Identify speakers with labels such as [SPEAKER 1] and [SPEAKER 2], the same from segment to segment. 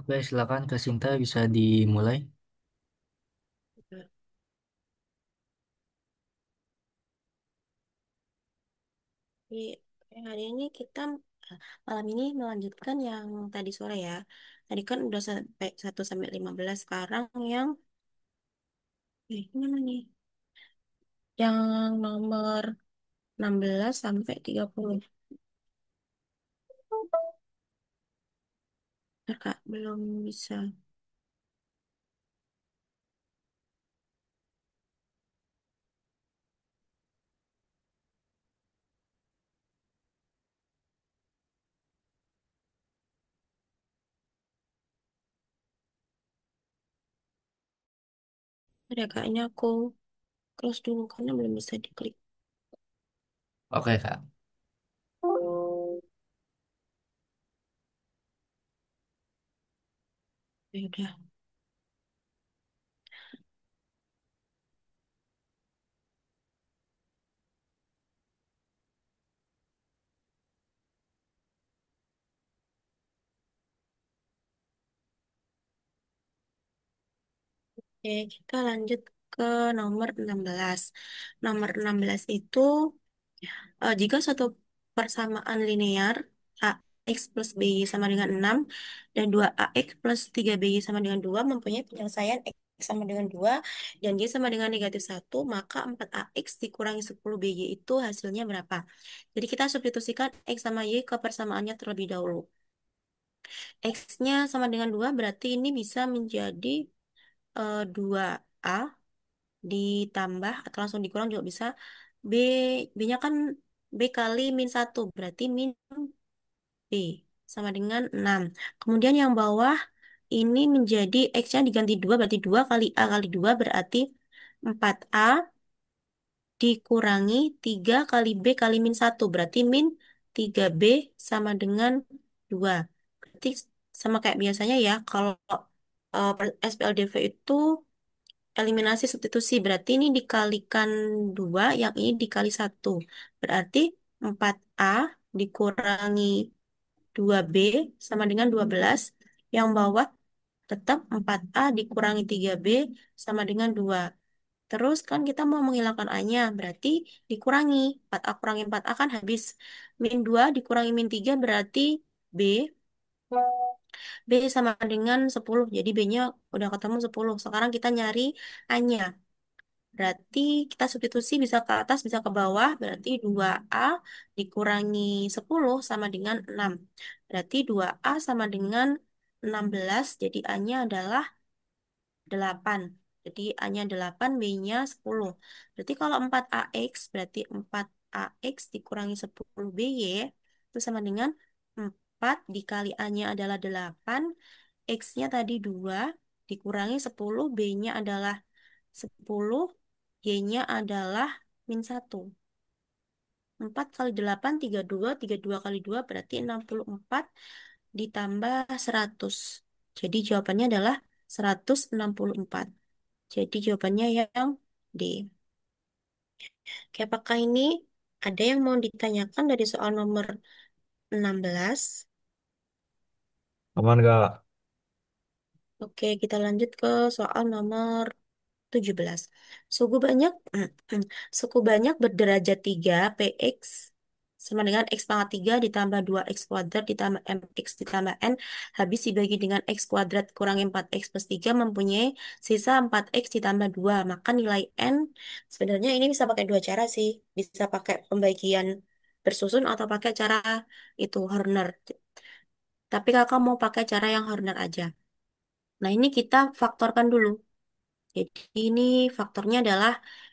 [SPEAKER 1] Oke, silakan Kak Sinta bisa dimulai.
[SPEAKER 2] Di hari ini kita malam ini melanjutkan yang tadi sore ya. Tadi kan udah sampai 1 sampai 15. Sekarang yang mana nih? Yang nomor 16 sampai 30. Bentar, Kak, belum bisa. Ada kayaknya aku close dulu karena belum bisa diklik.
[SPEAKER 1] Oke, Kak.
[SPEAKER 2] Ya udah. Oke, kita lanjut ke nomor 16. Nomor 16 itu jika suatu persamaan linear AX plus BY sama dengan 6 dan 2AX plus 3BY sama dengan 2 mempunyai penyelesaian X sama dengan 2 dan Y sama dengan -1, maka 4AX dikurangi 10BY itu hasilnya berapa? Jadi kita substitusikan X sama Y ke persamaannya terlebih dahulu. X-nya sama dengan 2 berarti ini bisa menjadi 2A ditambah atau langsung dikurang juga bisa. B, B-nya kan B kali -1 berarti min B sama dengan 6. Kemudian yang bawah ini menjadi X-nya diganti 2 berarti 2 kali A kali 2 berarti 4A dikurangi 3 kali B kali -1 berarti min 3B sama dengan 2. Berarti sama kayak biasanya ya kalau SPLDV itu eliminasi substitusi. Berarti ini dikalikan 2, yang ini dikali 1. Berarti 4A dikurangi 2B sama dengan 12. Yang bawah tetap 4A dikurangi 3B sama dengan 2. Terus kan kita mau menghilangkan A-nya, berarti dikurangi. 4A kurangi 4A kan habis. Min 2 dikurangi min 3 berarti B. B sama dengan 10. Jadi B-nya udah ketemu 10. Sekarang kita nyari A-nya. Berarti kita substitusi bisa ke atas, bisa ke bawah. Berarti 2A dikurangi 10 sama dengan 6. Berarti 2A sama dengan 16. Jadi A-nya adalah 8. Jadi A-nya 8, B-nya 10. Berarti kalau 4AX, berarti 4AX dikurangi 10BY, itu sama dengan 4 dikali A-nya adalah 8. X-nya tadi 2, dikurangi 10, B-nya adalah 10, Y-nya adalah -1. 4 kali 8, 32. 32 kali 2 berarti 64 ditambah 100. Jadi jawabannya adalah 164. Jadi jawabannya yang D. Oke, apakah ini ada yang mau ditanyakan dari soal nomor 16?
[SPEAKER 1] Aman, Kak.
[SPEAKER 2] Oke, kita lanjut ke soal nomor 17. Suku banyak suku banyak berderajat 3 PX sama dengan X pangkat 3 ditambah 2X kuadrat ditambah MX ditambah N habis dibagi dengan X kuadrat kurangi 4X plus 3 mempunyai sisa 4X ditambah 2. Maka nilai N sebenarnya ini bisa pakai dua cara sih. Bisa pakai pembagian bersusun atau pakai cara itu Horner. Tapi kakak mau pakai cara yang Horner aja. Nah, ini kita faktorkan dulu. Jadi ini faktornya adalah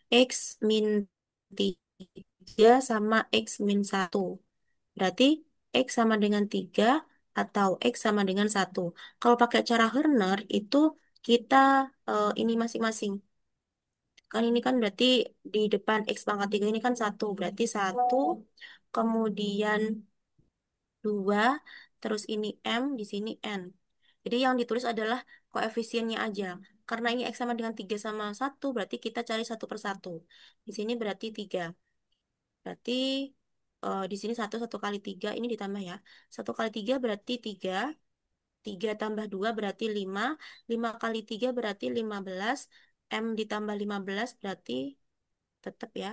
[SPEAKER 2] X min 3 sama X min 1. Berarti X sama dengan 3 atau X sama dengan 1. Kalau pakai cara Horner itu kita ini masing-masing. Kan ini kan berarti di depan X pangkat 3 ini kan 1. Berarti 1, kemudian 2, terus ini M, di sini N. Jadi yang ditulis adalah koefisiennya aja. Karena ini X sama dengan 3 sama 1, berarti kita cari satu per satu. Di sini berarti 3. Berarti di sini 1, 1 kali 3, ini ditambah ya. 1 kali 3 berarti 3. 3 tambah 2 berarti 5. 5 kali 3 berarti 15. M ditambah 15 berarti tetap ya.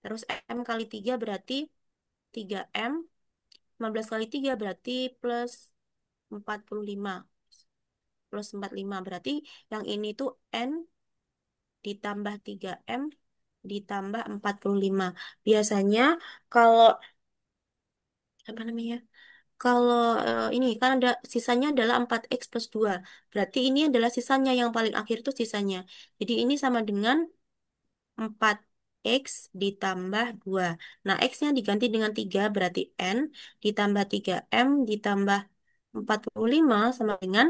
[SPEAKER 2] Terus M kali 3 berarti 3M. 15 kali 3 berarti plus 45. Plus 45 berarti yang ini tuh N ditambah 3M ditambah 45. Biasanya kalau apa namanya? Kalau ini kan ada sisanya adalah 4X plus 2. Berarti ini adalah sisanya yang paling akhir itu sisanya. Jadi ini sama dengan 4X ditambah 2. Nah, X-nya diganti dengan 3 berarti N ditambah 3M ditambah 45 sama dengan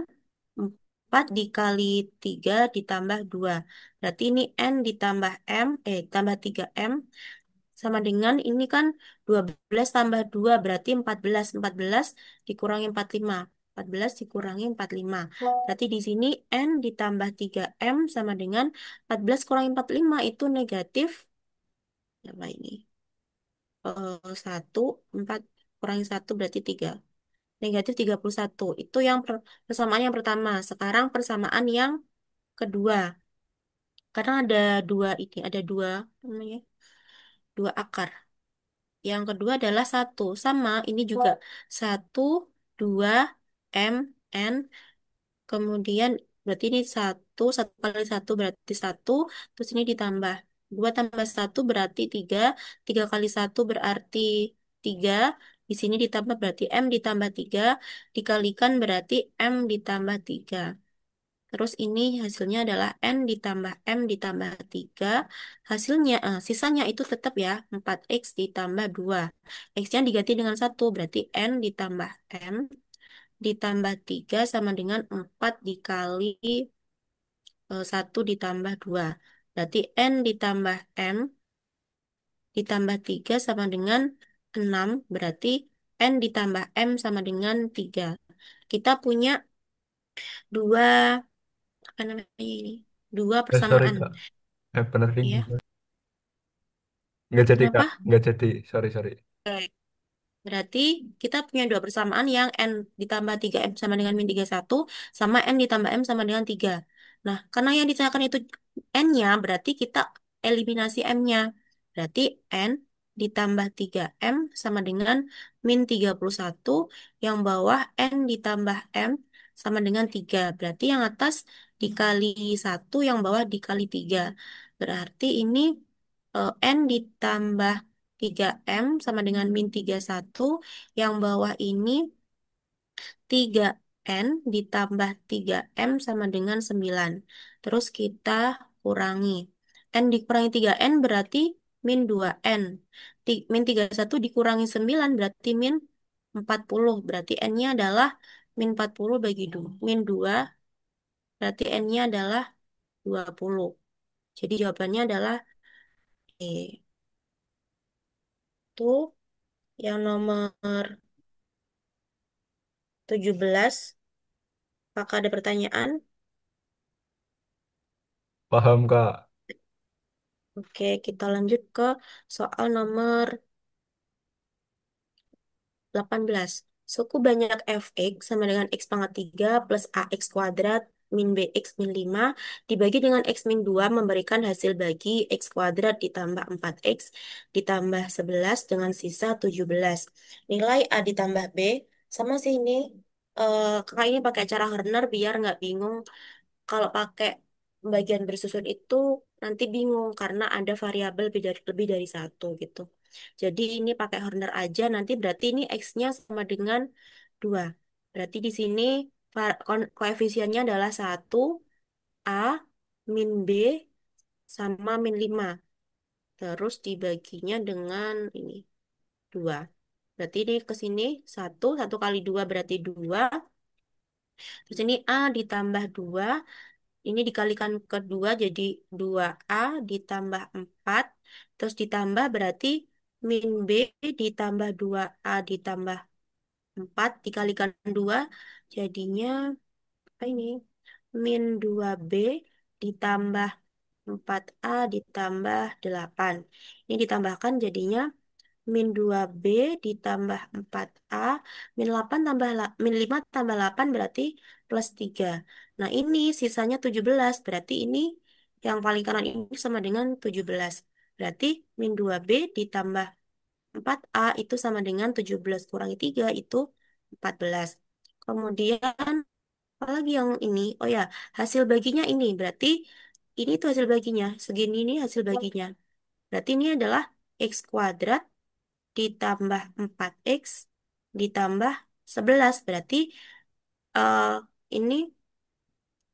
[SPEAKER 2] 4 dikali 3 ditambah 2. Berarti ini N ditambah M, tambah 3M sama dengan ini kan 12 tambah 2 berarti 14. 14 dikurangi 45. 14 dikurangi 45. Berarti di sini N ditambah 3M sama dengan 14 kurangi 45 itu negatif. Apa ini? 1, 4 kurangi 1 berarti 3. Negatif 31. Itu yang persamaan yang pertama. Sekarang persamaan yang kedua. Karena ada dua ini, ada dua, apa namanya, dua akar. Yang kedua adalah satu. Sama, ini juga satu, dua, M, N. Kemudian berarti ini satu, satu kali satu berarti satu. Terus ini ditambah. Dua tambah satu berarti tiga. Tiga kali satu berarti tiga. Di sini ditambah berarti M ditambah tiga. Dikalikan berarti M ditambah tiga. Terus ini hasilnya adalah N ditambah M ditambah 3. Hasilnya, sisanya itu tetap ya, 4X ditambah 2. X-nya diganti dengan satu berarti N ditambah M ditambah 3 sama dengan 4 dikali 1 ditambah 2. Berarti N ditambah M ditambah 3 sama dengan 6. Berarti N ditambah M sama dengan 3. Kita punya dua, apa namanya ini? Dua
[SPEAKER 1] Sorry
[SPEAKER 2] persamaan.
[SPEAKER 1] kak, bener thinking.
[SPEAKER 2] Ya,
[SPEAKER 1] Nggak jadi kak,
[SPEAKER 2] kenapa?
[SPEAKER 1] nggak jadi. Sorry sorry.
[SPEAKER 2] Oke. Berarti kita punya dua persamaan yang N ditambah 3M sama dengan min 31 sama N ditambah M sama dengan 3. Nah, karena yang ditanyakan itu N-nya, berarti kita eliminasi M-nya. Berarti N ditambah 3M sama dengan min 31, yang bawah N ditambah M sama dengan 3. Berarti yang atas dikali satu, yang bawah dikali 3. Berarti ini N ditambah 3M sama dengan min 31. Yang bawah ini 3N ditambah 3M sama dengan 9. Terus kita kurangi. N dikurangi 3N berarti min 2N. Min 31 dikurangi 9 berarti min 40. Berarti N-nya adalah min 40 bagi 2. Min 2 berarti N-nya adalah 20. Jadi jawabannya adalah E. Itu yang nomor 17. Apakah ada pertanyaan?
[SPEAKER 1] Paham kak.
[SPEAKER 2] Oke, kita lanjut ke soal nomor 18. Suku banyak fx sama dengan x pangkat 3 plus ax kuadrat min bx min 5 dibagi dengan x min 2 memberikan hasil bagi x kuadrat ditambah 4x ditambah 11 dengan sisa 17. Nilai a ditambah b sama sini. Kakak ini pakai cara Horner biar nggak bingung. Kalau pakai bagian bersusun itu nanti bingung karena ada variabel lebih dari satu gitu. Jadi ini pakai Horner aja, nanti berarti ini X-nya sama dengan 2. Berarti di sini koefisiennya adalah satu A min B sama min 5. Terus dibaginya dengan ini 2. Berarti ini ke sini satu, satu kali 2 berarti 2. Terus ini A ditambah 2. Ini dikalikan kedua jadi 2A ditambah 4. Terus ditambah berarti min B ditambah 2A ditambah 4 dikalikan 2 jadinya apa ini? Min 2B ditambah 4A ditambah 8. Ini ditambahkan jadinya min 2B ditambah 4A, min 5 tambah 8 berarti plus 3. Nah, ini sisanya 17. Berarti ini yang paling kanan ini sama dengan 17. Berarti min 2B ditambah 4A itu sama dengan 17 kurangi 3 itu 14. Kemudian, apalagi yang ini? Oh ya, hasil baginya ini. Berarti ini tuh hasil baginya. Segini ini hasil baginya. Berarti ini adalah X kuadrat ditambah 4X ditambah 11. Berarti eh, ini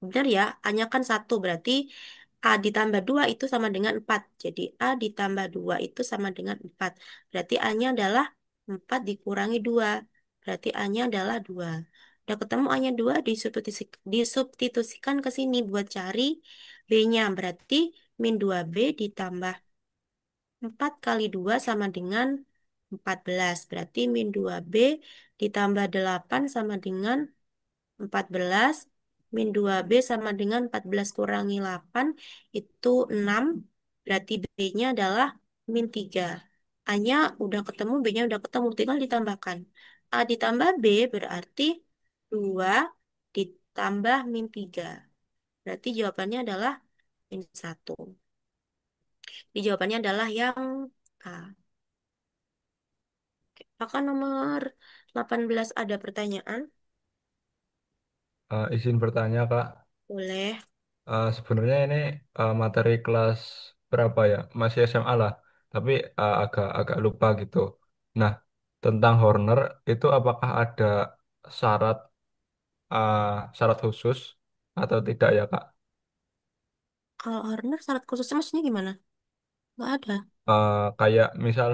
[SPEAKER 2] benar ya, A-nya kan 1. Berarti A ditambah 2 itu sama dengan 4. Jadi A ditambah 2 itu sama dengan 4. Berarti A-nya adalah 4 dikurangi 2. Berarti A-nya adalah 2. Udah ketemu A-nya 2, disubstitusikan ke sini buat cari B-nya. Berarti min 2B ditambah 4 kali 2 sama dengan 14. Berarti min 2B ditambah 8 sama dengan 14. Min 2B sama dengan 14 kurangi 8 itu 6. Berarti B-nya adalah min 3. A-nya udah ketemu, B-nya udah ketemu. Tinggal ditambahkan. A ditambah B berarti 2 ditambah min 3. Berarti jawabannya adalah min 1. Jadi jawabannya adalah yang A. Apakah nomor 18 ada pertanyaan?
[SPEAKER 1] Izin bertanya, Kak.
[SPEAKER 2] Boleh.
[SPEAKER 1] Sebenarnya ini materi kelas berapa ya? Masih SMA lah, tapi agak agak lupa gitu. Nah, tentang Horner itu apakah ada syarat uh, syarat khusus atau tidak ya, Kak?
[SPEAKER 2] Kalau Horner syarat khususnya maksudnya gimana? Nggak ada.
[SPEAKER 1] Kayak misal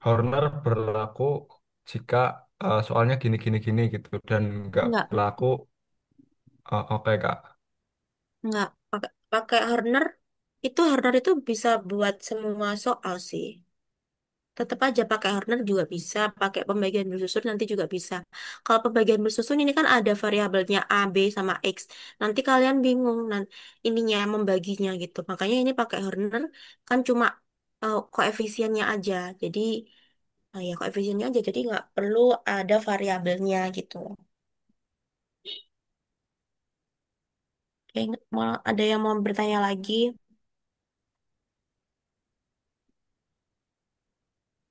[SPEAKER 1] Horner berlaku jika soalnya gini gini gini gitu dan nggak
[SPEAKER 2] Nggak.
[SPEAKER 1] berlaku. Oke, Kak.
[SPEAKER 2] Nggak. Pakai Horner. Horner itu bisa buat semua soal sih. Tetap aja pakai Horner juga bisa. Pakai pembagian bersusun nanti juga bisa. Kalau pembagian bersusun ini kan ada variabelnya A, B, sama X. Nanti kalian bingung ininya membaginya gitu. Makanya ini pakai Horner kan cuma koefisiennya aja. Jadi ya koefisiennya aja. Jadi nggak perlu ada variabelnya gitu. Oke, ada yang mau bertanya lagi?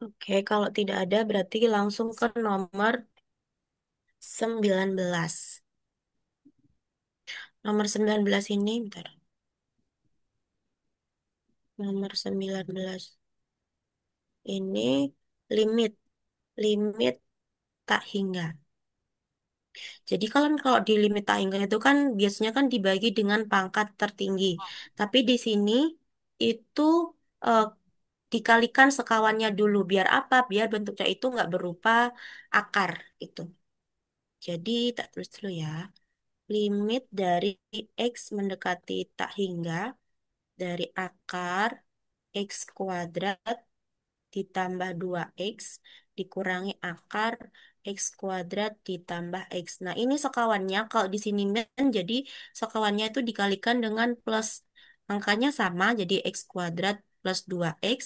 [SPEAKER 2] Oke, kalau tidak ada berarti langsung ke nomor 19. Nomor 19 ini, bentar. Nomor 19 ini limit, limit tak hingga. Jadi kalau di limit tak hingga itu kan biasanya kan dibagi dengan pangkat tertinggi. Tapi di sini itu eh, dikalikan sekawannya dulu. Biar apa? Biar bentuknya itu nggak berupa akar itu. Jadi tak tulis dulu ya. Limit dari X mendekati tak hingga dari akar X kuadrat ditambah 2X dikurangi akar X kuadrat ditambah X. Nah, ini sekawannya kalau di sini men jadi sekawannya itu dikalikan dengan plus. Angkanya sama jadi X kuadrat plus 2X.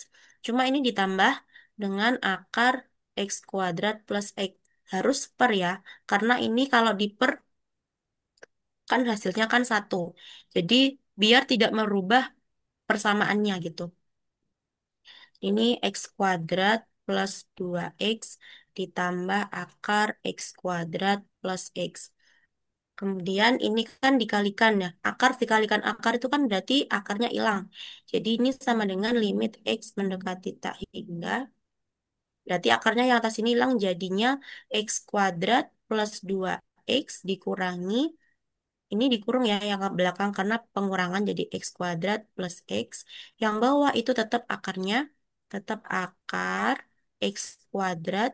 [SPEAKER 2] Cuma ini ditambah dengan akar X kuadrat plus X. Harus per ya, karena ini kalau diper kan hasilnya kan 1. Jadi biar tidak merubah persamaannya gitu. Ini X kuadrat plus 2X ditambah akar X kuadrat plus X. Kemudian ini kan dikalikan ya. Akar dikalikan akar itu kan berarti akarnya hilang. Jadi ini sama dengan limit X mendekati tak hingga. Berarti akarnya yang atas ini hilang jadinya X kuadrat plus 2X dikurangi. Ini dikurung ya yang ke belakang karena pengurangan jadi X kuadrat plus X. Yang bawah itu tetap akarnya, tetap akar X kuadrat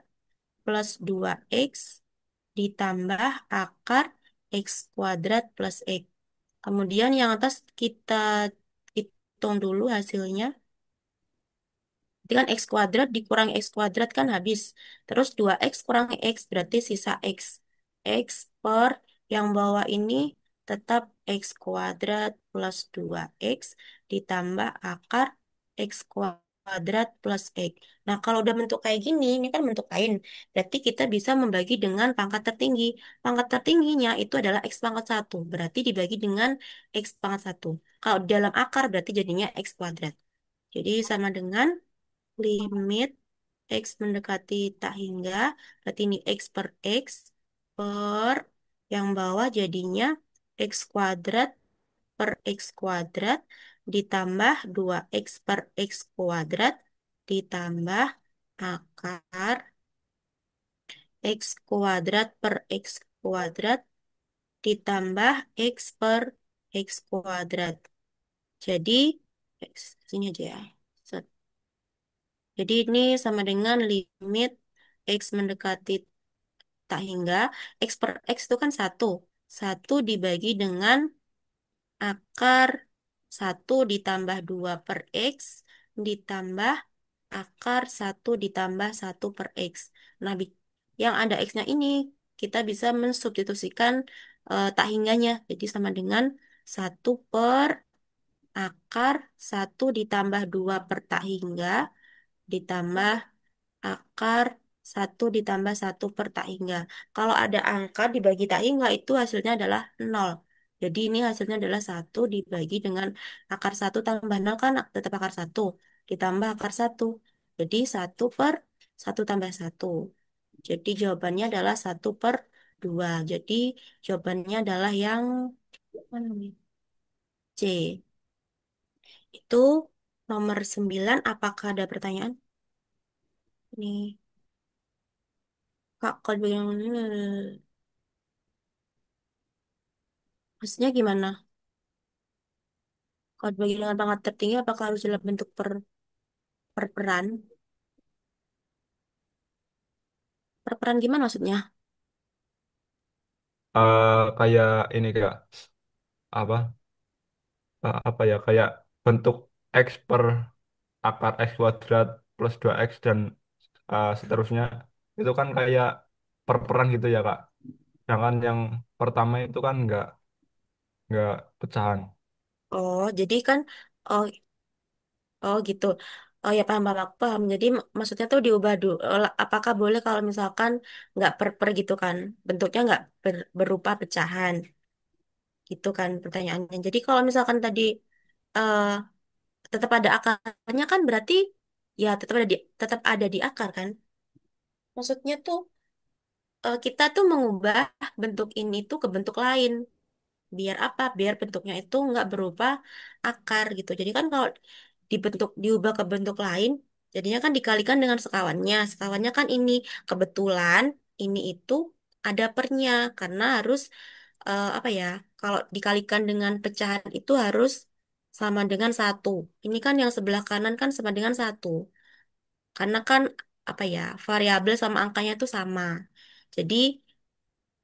[SPEAKER 2] plus 2X ditambah akar X kuadrat plus X. Kemudian yang atas kita hitung dulu hasilnya. Jadi kan X kuadrat dikurangi X kuadrat kan habis. Terus 2X kurangi X berarti sisa X. X per yang bawah ini tetap X kuadrat plus 2X ditambah akar X kuadrat kuadrat plus X. Nah, kalau udah bentuk kayak gini, ini kan bentuk lain. Berarti kita bisa membagi dengan pangkat tertinggi. Pangkat tertingginya itu adalah X pangkat satu. Berarti dibagi dengan X pangkat satu. Kalau di dalam akar berarti jadinya X kuadrat. Jadi sama dengan limit X mendekati tak hingga. Berarti ini X per X per yang bawah jadinya X kuadrat per X kuadrat ditambah 2X per X kuadrat ditambah akar X kuadrat per X kuadrat ditambah X per X kuadrat. Jadi, X, sini aja ya. Set. Jadi ini sama dengan limit X mendekati tak hingga. X per X itu kan satu. Satu dibagi dengan akar satu ditambah 2 per X ditambah akar satu ditambah satu per X. Nah, yang ada X-nya ini kita bisa mensubstitusikan tak hingganya. Jadi sama dengan satu per akar satu ditambah 2 per tak hingga ditambah akar satu ditambah satu per tak hingga. Kalau ada angka dibagi tak hingga itu hasilnya adalah nol. Jadi ini hasilnya adalah satu dibagi dengan akar satu tambah nol kan tetap akar satu. Ditambah akar satu. Jadi satu per satu tambah satu. Jadi jawabannya adalah satu per dua. Jadi jawabannya adalah yang mana nih? C. Itu nomor 9. Apakah ada pertanyaan? Nih, Kak, kalau bilang maksudnya gimana? Kalau dibagi dengan pangkat tertinggi, apakah harus dalam bentuk per peran? Per peran gimana maksudnya?
[SPEAKER 1] Kayak ini kayak apa? Apa ya kayak bentuk X per akar X kuadrat plus 2X dan seterusnya itu kan kayak perperan gitu ya Kak. Sedangkan yang pertama itu kan nggak pecahan.
[SPEAKER 2] Oh, jadi kan, oh, oh gitu. Oh ya paham, paham, aku paham. Jadi maksudnya tuh diubah dulu. Apakah boleh kalau misalkan nggak per gitu kan? Bentuknya nggak berupa pecahan, gitu kan pertanyaannya. Jadi kalau misalkan tadi eh, tetap ada akarnya kan berarti ya tetap ada di akar kan? Maksudnya tuh kita tuh mengubah bentuk ini tuh ke bentuk lain. Biar apa? Biar bentuknya itu nggak berupa akar gitu. Jadi kan kalau diubah ke bentuk lain, jadinya kan dikalikan dengan sekawannya. Sekawannya kan ini kebetulan ini itu ada pernya karena harus apa ya? Kalau dikalikan dengan pecahan itu harus sama dengan satu. Ini kan yang sebelah kanan kan sama dengan satu. Karena kan apa ya? Variabel sama angkanya itu sama. Jadi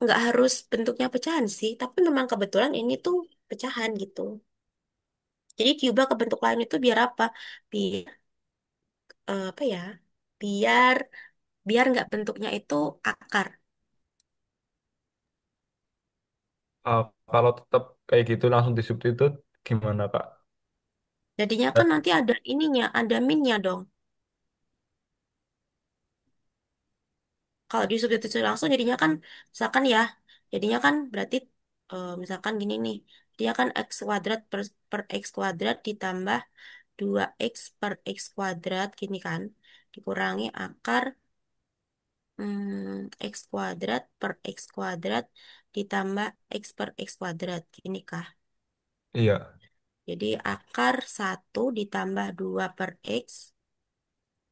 [SPEAKER 2] nggak harus bentuknya pecahan sih, tapi memang kebetulan ini tuh pecahan gitu. Jadi diubah ke bentuk lain itu biar apa? Biar apa ya? Biar biar nggak bentuknya itu akar.
[SPEAKER 1] Eh, Kalau tetap kayak gitu langsung disubstitut gimana Kak?
[SPEAKER 2] Jadinya
[SPEAKER 1] Eh,
[SPEAKER 2] kan nanti ada ininya, ada minnya dong. Kalau disubstitusi langsung jadinya kan misalkan ya, jadinya kan berarti misalkan gini nih. Dia kan x kuadrat per x kuadrat ditambah 2x per x kuadrat gini kan. Dikurangi akar X kuadrat per X kuadrat ditambah X per X kuadrat. Ini kah?
[SPEAKER 1] iya,
[SPEAKER 2] Jadi akar satu ditambah 2 per X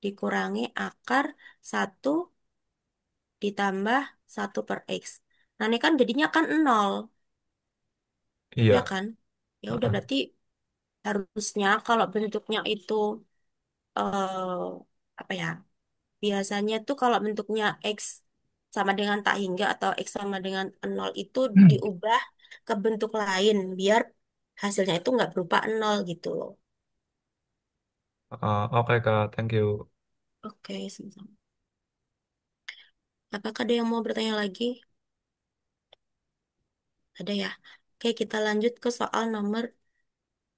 [SPEAKER 2] dikurangi akar satu ditambah satu per X. Nah ini kan jadinya kan nol, ya
[SPEAKER 1] iya.
[SPEAKER 2] kan? Ya udah
[SPEAKER 1] Heeh.
[SPEAKER 2] berarti harusnya kalau bentuknya itu eh apa ya? Biasanya tuh kalau bentuknya X sama dengan tak hingga atau X sama dengan nol itu diubah ke bentuk lain biar hasilnya itu nggak berupa nol gitu loh.
[SPEAKER 1] Oke Kak, thank you.
[SPEAKER 2] Oke, sama-sama. Apakah ada yang mau bertanya lagi? Ada ya? Oke, kita lanjut ke soal nomor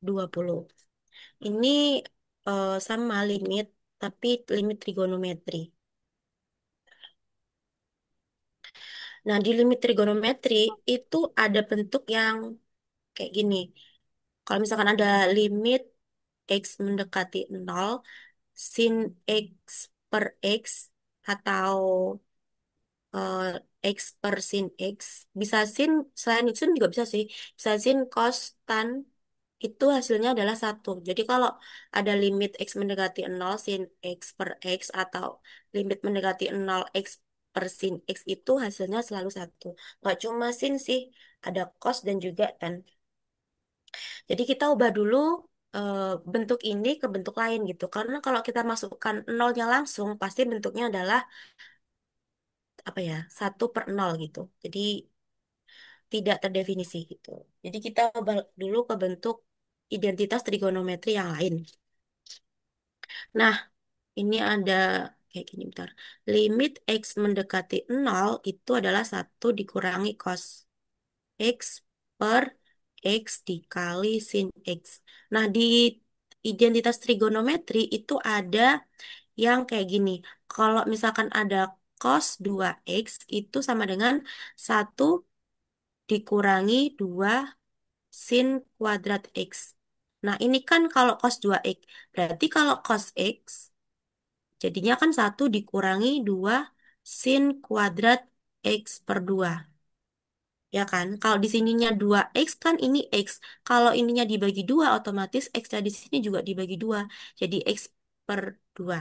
[SPEAKER 2] 20. Ini sama limit, tapi limit trigonometri. Nah, di limit trigonometri itu ada bentuk yang kayak gini. Kalau misalkan ada limit X mendekati nol, sin X per X, atau eh, X per sin X, bisa sin, selain sin juga bisa sih, bisa sin cos tan, itu hasilnya adalah satu. Jadi kalau ada limit X mendekati nol sin X per X, atau limit mendekati nol X per sin X, itu hasilnya selalu satu. Nggak cuma sin sih, ada cos dan juga tan. Jadi kita ubah dulu eh, bentuk ini ke bentuk lain gitu. Karena kalau kita masukkan nolnya langsung, pasti bentuknya adalah apa ya, satu per nol gitu. Jadi tidak terdefinisi gitu. Jadi kita ubah dulu ke bentuk identitas trigonometri yang lain. Nah, ini ada kayak gini, bentar. Limit X mendekati nol itu adalah satu dikurangi cos X per X dikali sin X. Nah, di identitas trigonometri itu ada yang kayak gini. Kalau misalkan ada cos 2X itu sama dengan satu dikurangi 2 sin kuadrat X. Nah, ini kan kalau cos 2X. Berarti kalau cos X, jadinya kan satu dikurangi 2 sin kuadrat X per 2. Ya kan? Kalau di sininya 2X kan ini X. Kalau ininya dibagi 2 otomatis X-nya di sini juga dibagi 2. Jadi X per 2.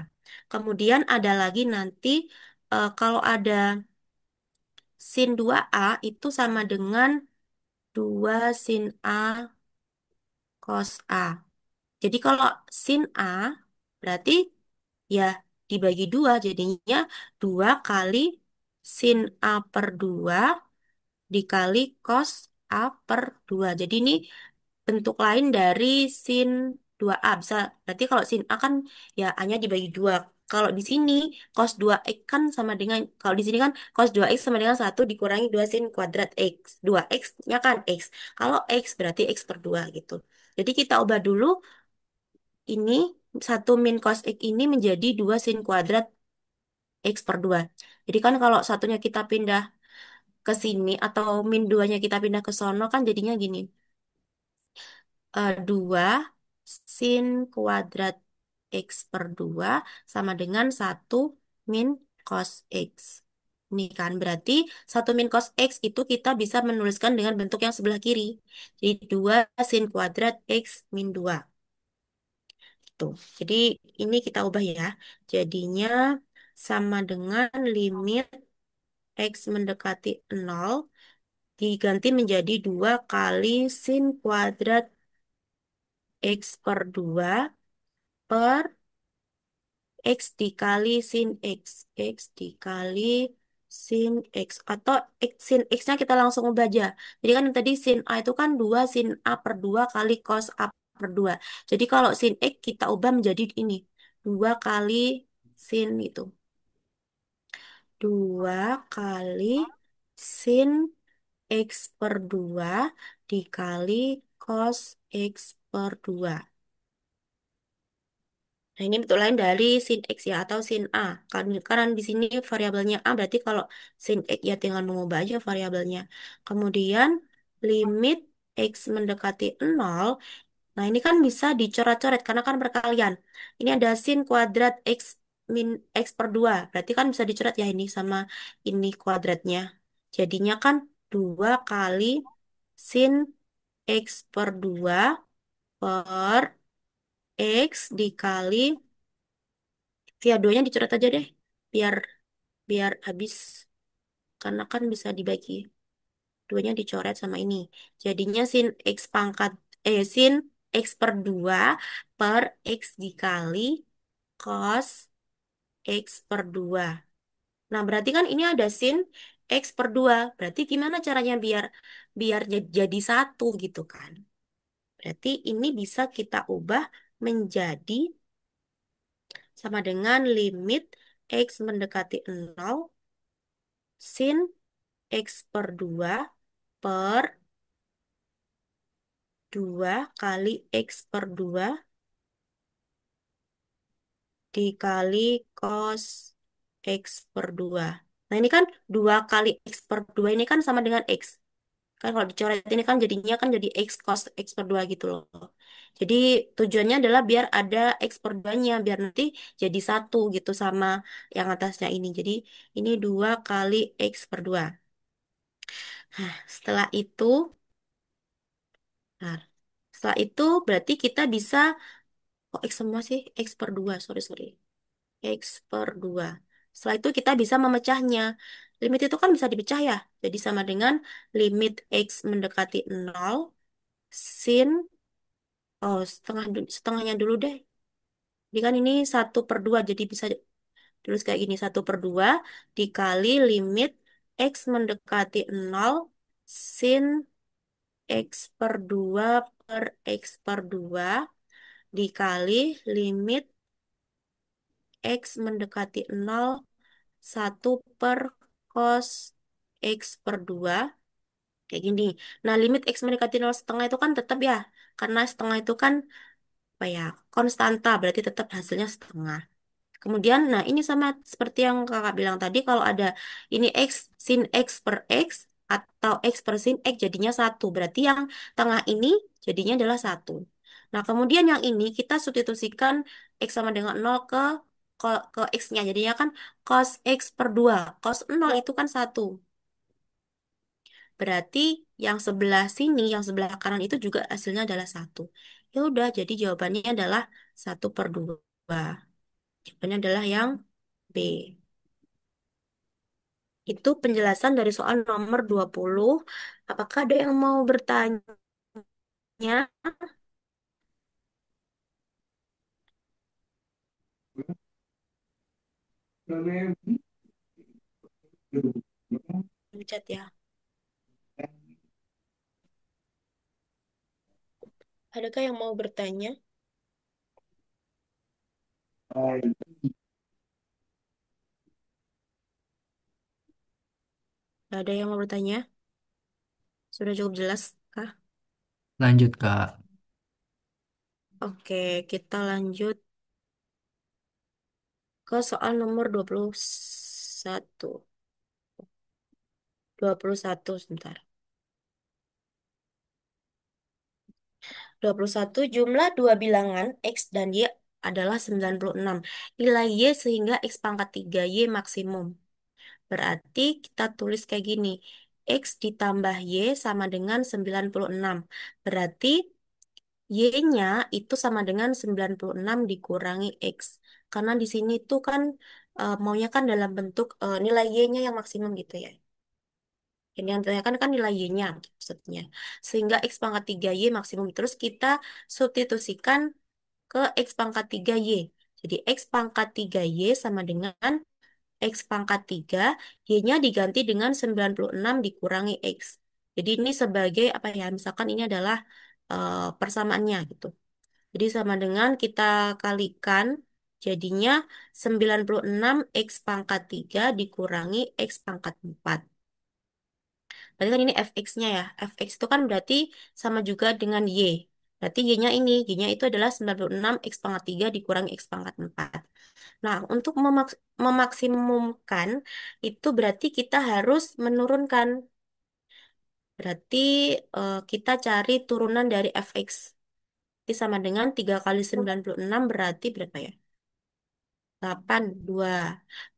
[SPEAKER 2] Kemudian ada lagi nanti kalau ada sin 2A itu sama dengan 2 sin A cos A. Jadi kalau sin A berarti ya dibagi 2 jadinya 2 kali sin A per 2 dikali cos A per 2. Jadi ini bentuk lain dari sin 2A. Bisa, berarti kalau sin A kan ya A-nya dibagi 2. Kalau di sini cos 2X kan sama dengan, kalau di sini kan cos 2X sama dengan satu dikurangi 2 sin kuadrat X. 2X-nya kan X. Kalau X berarti X per 2 gitu. Jadi kita ubah dulu ini satu min cos X ini menjadi 2 sin kuadrat X per 2. Jadi kan kalau satunya kita pindah ke sini atau min 2-nya kita pindah ke sono kan jadinya gini. 2 sin kuadrat X per 2 sama dengan satu min cos X. Ini kan berarti satu min cos X itu kita bisa menuliskan dengan bentuk yang sebelah kiri. Jadi 2 sin kuadrat X min 2. Tuh. Jadi ini kita ubah ya. Jadinya sama dengan limit X mendekati nol diganti menjadi 2 kali sin kuadrat X per 2 per X dikali sin X. X dikali sin X. Atau X, sin X-nya kita langsung ubah aja. Jadi kan tadi sin A itu kan 2 sin A per 2 kali cos A per 2. Jadi kalau sin X kita ubah menjadi ini. 2 kali sin itu. 2 kali sin X per 2 dikali cos X per 2. Nah, ini bentuk lain dari sin X ya, atau sin A. Karena di sini variabelnya A, berarti kalau sin X ya tinggal mengubah aja variabelnya. Kemudian limit X mendekati nol. Nah, ini kan bisa dicoret-coret karena kan perkalian. Ini ada sin kuadrat X min X per 2. Berarti kan bisa dicoret ya ini sama ini kuadratnya. Jadinya kan 2 kali sin X per 2 per X dikali, ya duanya dicoret aja deh. Biar biar habis. Karena kan bisa dibagi. Duanya dicoret sama ini. Jadinya sin X pangkat, sin X per 2 per X dikali cos X per 2. Nah, berarti kan ini ada sin X per 2. Berarti gimana caranya biar biar jadi satu gitu kan. Berarti ini bisa kita ubah menjadi sama dengan limit X mendekati nol sin X per 2 per 2 kali X per 2 dikali cos X per 2. Nah, ini kan 2 kali X per 2 ini kan sama dengan X. Kan kalau dicoret ini kan jadinya kan jadi X cos X per 2 gitu loh. Jadi tujuannya adalah biar ada X per 2-nya, biar nanti jadi satu gitu sama yang atasnya ini. Jadi ini 2 kali X per 2. Nah, nah, setelah itu berarti kita bisa, kok X semua sih? X per 2, sorry, sorry. X per 2. Setelah itu kita bisa memecahnya. Limit itu kan bisa dipecah ya. Jadi sama dengan limit X mendekati 0 sin, oh setengahnya dulu deh. Jadi kan ini 1/2, jadi bisa tulis kayak gini. 1/2 dikali limit X mendekati 0 sin X per 2 per X per 2 dikali limit X mendekati 0 1 per cos X per 2 kayak gini. Nah, limit X mendekati 0,5 itu kan tetap ya. Karena setengah itu kan apa ya, konstanta, berarti tetap hasilnya setengah. Kemudian, nah ini sama seperti yang kakak bilang tadi, kalau ada ini X, sin X per X, atau X per sin X jadinya satu. Berarti yang tengah ini jadinya adalah satu. Nah, kemudian yang ini kita substitusikan X sama dengan 0 ke X-nya. Jadinya kan cos X per 2. Cos 0 itu kan satu. Berarti yang sebelah sini, yang sebelah kanan itu juga hasilnya adalah satu. Ya udah, jadi jawabannya adalah 1/2. Jawabannya adalah yang B. Itu penjelasan dari soal nomor 20. Apakah ada yang mau bertanya? Chat ya. Adakah yang mau bertanya? Nggak ada yang mau bertanya? Sudah cukup jelas kah?
[SPEAKER 3] Lanjut, Kak.
[SPEAKER 2] Oke, kita lanjut ke soal nomor 21. 21 sebentar. 21 jumlah dua bilangan X dan Y adalah 96. Nilai Y sehingga X pangkat 3Y maksimum. Berarti kita tulis kayak gini. X ditambah Y sama dengan 96. Berarti Y-nya itu sama dengan 96 dikurangi X. Karena di sini tuh kan maunya kan dalam bentuk nilai Y-nya yang maksimum gitu ya. Ini yang ditanyakan kan nilai Y-nya maksudnya. Sehingga X pangkat 3Y maksimum. Terus kita substitusikan ke X pangkat 3Y. Jadi X pangkat 3Y sama dengan X pangkat 3, Y-nya diganti dengan 96 dikurangi X. Jadi ini sebagai apa ya, misalkan ini adalah persamaannya gitu. Jadi sama dengan kita kalikan, jadinya 96 X pangkat 3 dikurangi X pangkat 4. Berarti kan ini fx-nya ya. Fx itu kan berarti sama juga dengan Y. Berarti Y-nya ini. Y-nya itu adalah 96 X pangkat 3 dikurangi X pangkat 4. Nah, untuk memaksimumkan itu berarti kita harus menurunkan. Berarti kita cari turunan dari fx. Ini sama dengan 3 kali 96 berarti berapa ya? 8, 2.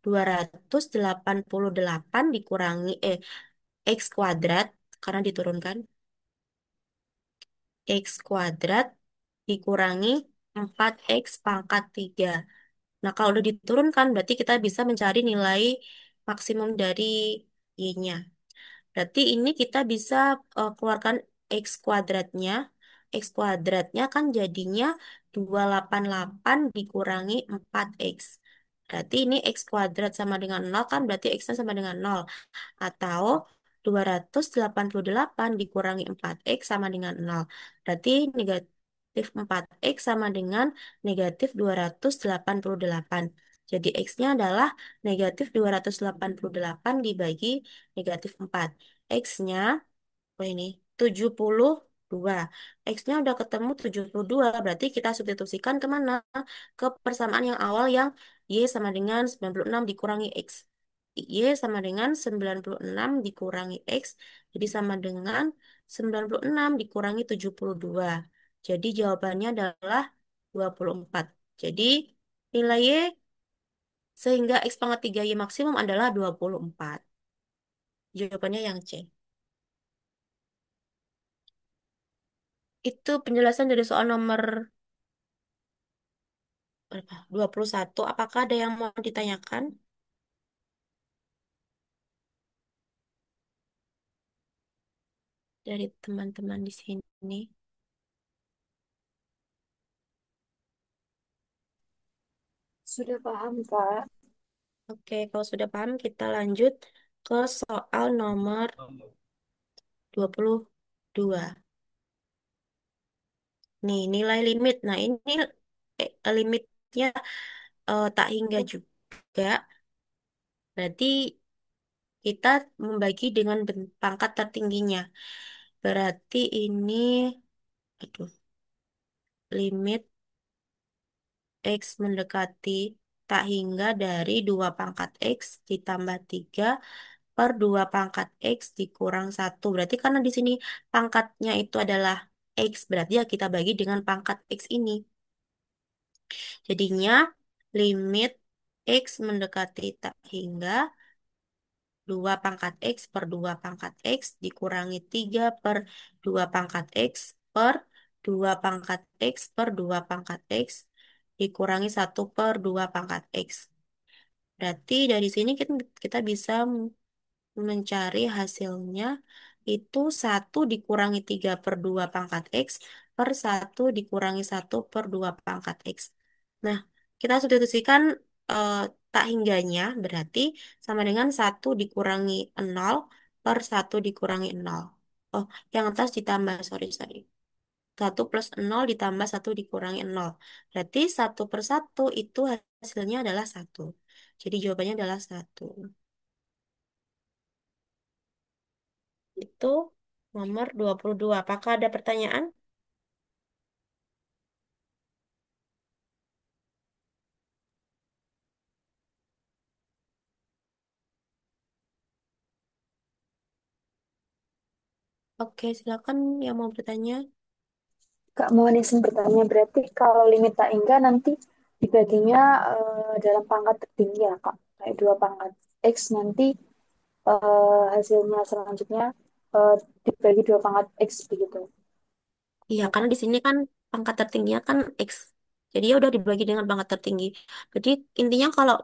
[SPEAKER 2] 288 dikurangi, X kuadrat, karena diturunkan. X kuadrat dikurangi 4X pangkat 3. Nah, kalau udah diturunkan, berarti kita bisa mencari nilai maksimum dari Y-nya. Berarti ini kita bisa keluarkan X kuadratnya. X kuadratnya kan jadinya 288 dikurangi 4X. Berarti ini X kuadrat sama dengan 0 kan, berarti X-nya sama dengan 0. Atau 288 dikurangi 4X sama dengan 0. Berarti negatif 4X sama dengan negatif 288. Jadi X-nya adalah negatif 288 dibagi negatif 4. X-nya, oh ini, 70. dua. X-nya udah ketemu 72, berarti kita substitusikan kemana? Ke persamaan yang awal yang Y sama dengan 96 dikurangi X. Y sama dengan 96 dikurangi X, jadi sama dengan 96 dikurangi 72. Jadi jawabannya adalah 24. Jadi nilai Y sehingga X pangkat 3Y maksimum adalah 24. Jawabannya yang C. Itu penjelasan dari soal nomor berapa? 21. Apakah ada yang mau ditanyakan dari teman-teman di sini?
[SPEAKER 4] Sudah paham, Kak.
[SPEAKER 2] Oke, kalau sudah paham kita lanjut ke soal nomor 22. Nih, nilai limit. Nah, ini limitnya tak hingga juga. Berarti kita membagi dengan pangkat tertingginya. Berarti ini, aduh, limit X mendekati tak hingga dari 2 pangkat X ditambah 3 per 2 pangkat X dikurang satu. Berarti karena di sini pangkatnya itu adalah X, berarti ya kita bagi dengan pangkat X ini. Jadinya limit X mendekati tak hingga 2 pangkat X per 2 pangkat X dikurangi 3 per 2 pangkat X per 2 pangkat X per 2 pangkat X dikurangi 1/2 pangkat X. Berarti dari sini kita bisa mencari hasilnya itu 1 dikurangi 3/2 pangkat X per 1 dikurangi 1/2 pangkat X. Nah, kita substitusikan eh, tak hingganya berarti sama dengan 1 dikurangi 0 per 1 dikurangi 0. Oh, yang atas ditambah, sorry, sorry. 1 plus 0 ditambah 1 dikurangi 0. Berarti 1/1 itu hasilnya adalah 1. Jadi jawabannya adalah 1. Itu nomor 22. Apakah ada pertanyaan? Oke, silakan yang mau bertanya.
[SPEAKER 4] Kak, mohon izin bertanya, berarti kalau limit tak hingga nanti dibaginya dalam pangkat tertinggi ya, Kak? Kayak 2 pangkat X nanti hasilnya selanjutnya eh, dibagi 2 pangkat X begitu.
[SPEAKER 2] Iya,
[SPEAKER 4] Ya,
[SPEAKER 2] karena
[SPEAKER 4] Kak?
[SPEAKER 2] di sini kan pangkat tertingginya kan X. Jadi ya udah dibagi dengan pangkat tertinggi. Jadi intinya kalau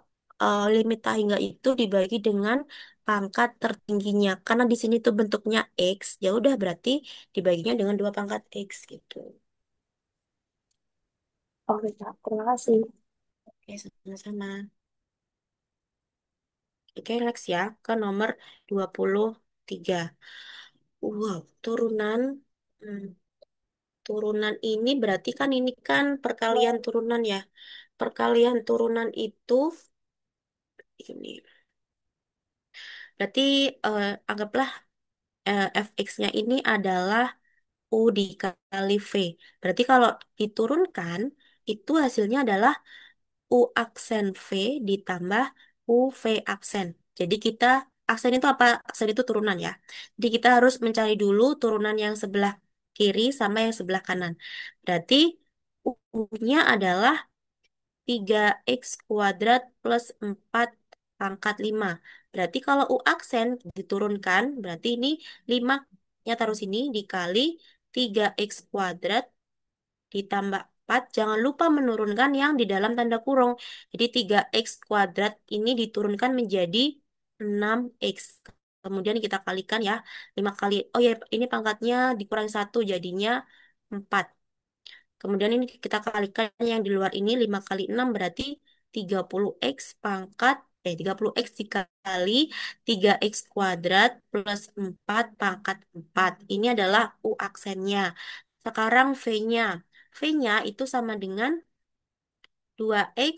[SPEAKER 2] limit tak hingga itu dibagi dengan pangkat tertingginya. Karena di sini tuh bentuknya X, ya udah berarti dibaginya dengan 2 pangkat X gitu.
[SPEAKER 4] Oke, Kak. Terima kasih.
[SPEAKER 2] Oke, sama-sama. Oke, next ya ke nomor 23. Wow, turunan. Hmm, turunan ini berarti kan ini kan perkalian turunan ya. Perkalian turunan itu ini. Berarti anggaplah fx-nya ini adalah U dikali V. Berarti kalau diturunkan, itu hasilnya adalah U aksen V ditambah U V aksen. Jadi kita, aksen itu apa? Aksen itu turunan ya. Jadi kita harus mencari dulu turunan yang sebelah kiri sama yang sebelah kanan. Berarti U-nya adalah 3x kuadrat plus 4 pangkat 5. Berarti kalau U aksen diturunkan, berarti ini 5-nya taruh sini dikali 3x kuadrat ditambah 4. Jangan lupa menurunkan yang di dalam tanda kurung. Jadi 3x kuadrat ini diturunkan menjadi 6x. Kemudian kita kalikan ya. 5 kali, oh ya ini pangkatnya dikurangi 1 jadinya 4. Kemudian ini kita kalikan yang di luar ini 5 kali 6 berarti 30x pangkat 30x dikali 3x kuadrat plus 4 pangkat 4. Ini adalah U aksennya. Sekarang V-nya. V-nya itu sama dengan 2x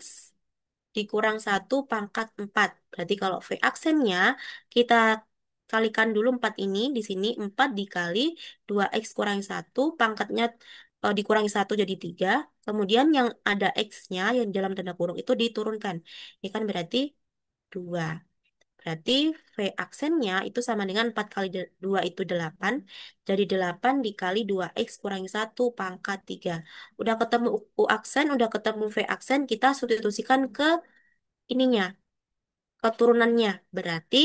[SPEAKER 2] dikurang 1 pangkat 4. Berarti kalau V aksennya kita kalikan dulu 4 ini. Di sini 4 dikali 2x kurang 1. Pangkatnya dikurangi 1 jadi 3. Kemudian yang ada x-nya yang dalam tanda kurung itu diturunkan. Ini kan berarti 2. Berarti V aksennya itu sama dengan 4 kali 2 itu 8. Jadi 8 dikali 2x kurangi 1 pangkat 3. Udah ketemu U aksen, udah ketemu V aksen, kita substitusikan ke ininya, keturunannya. Berarti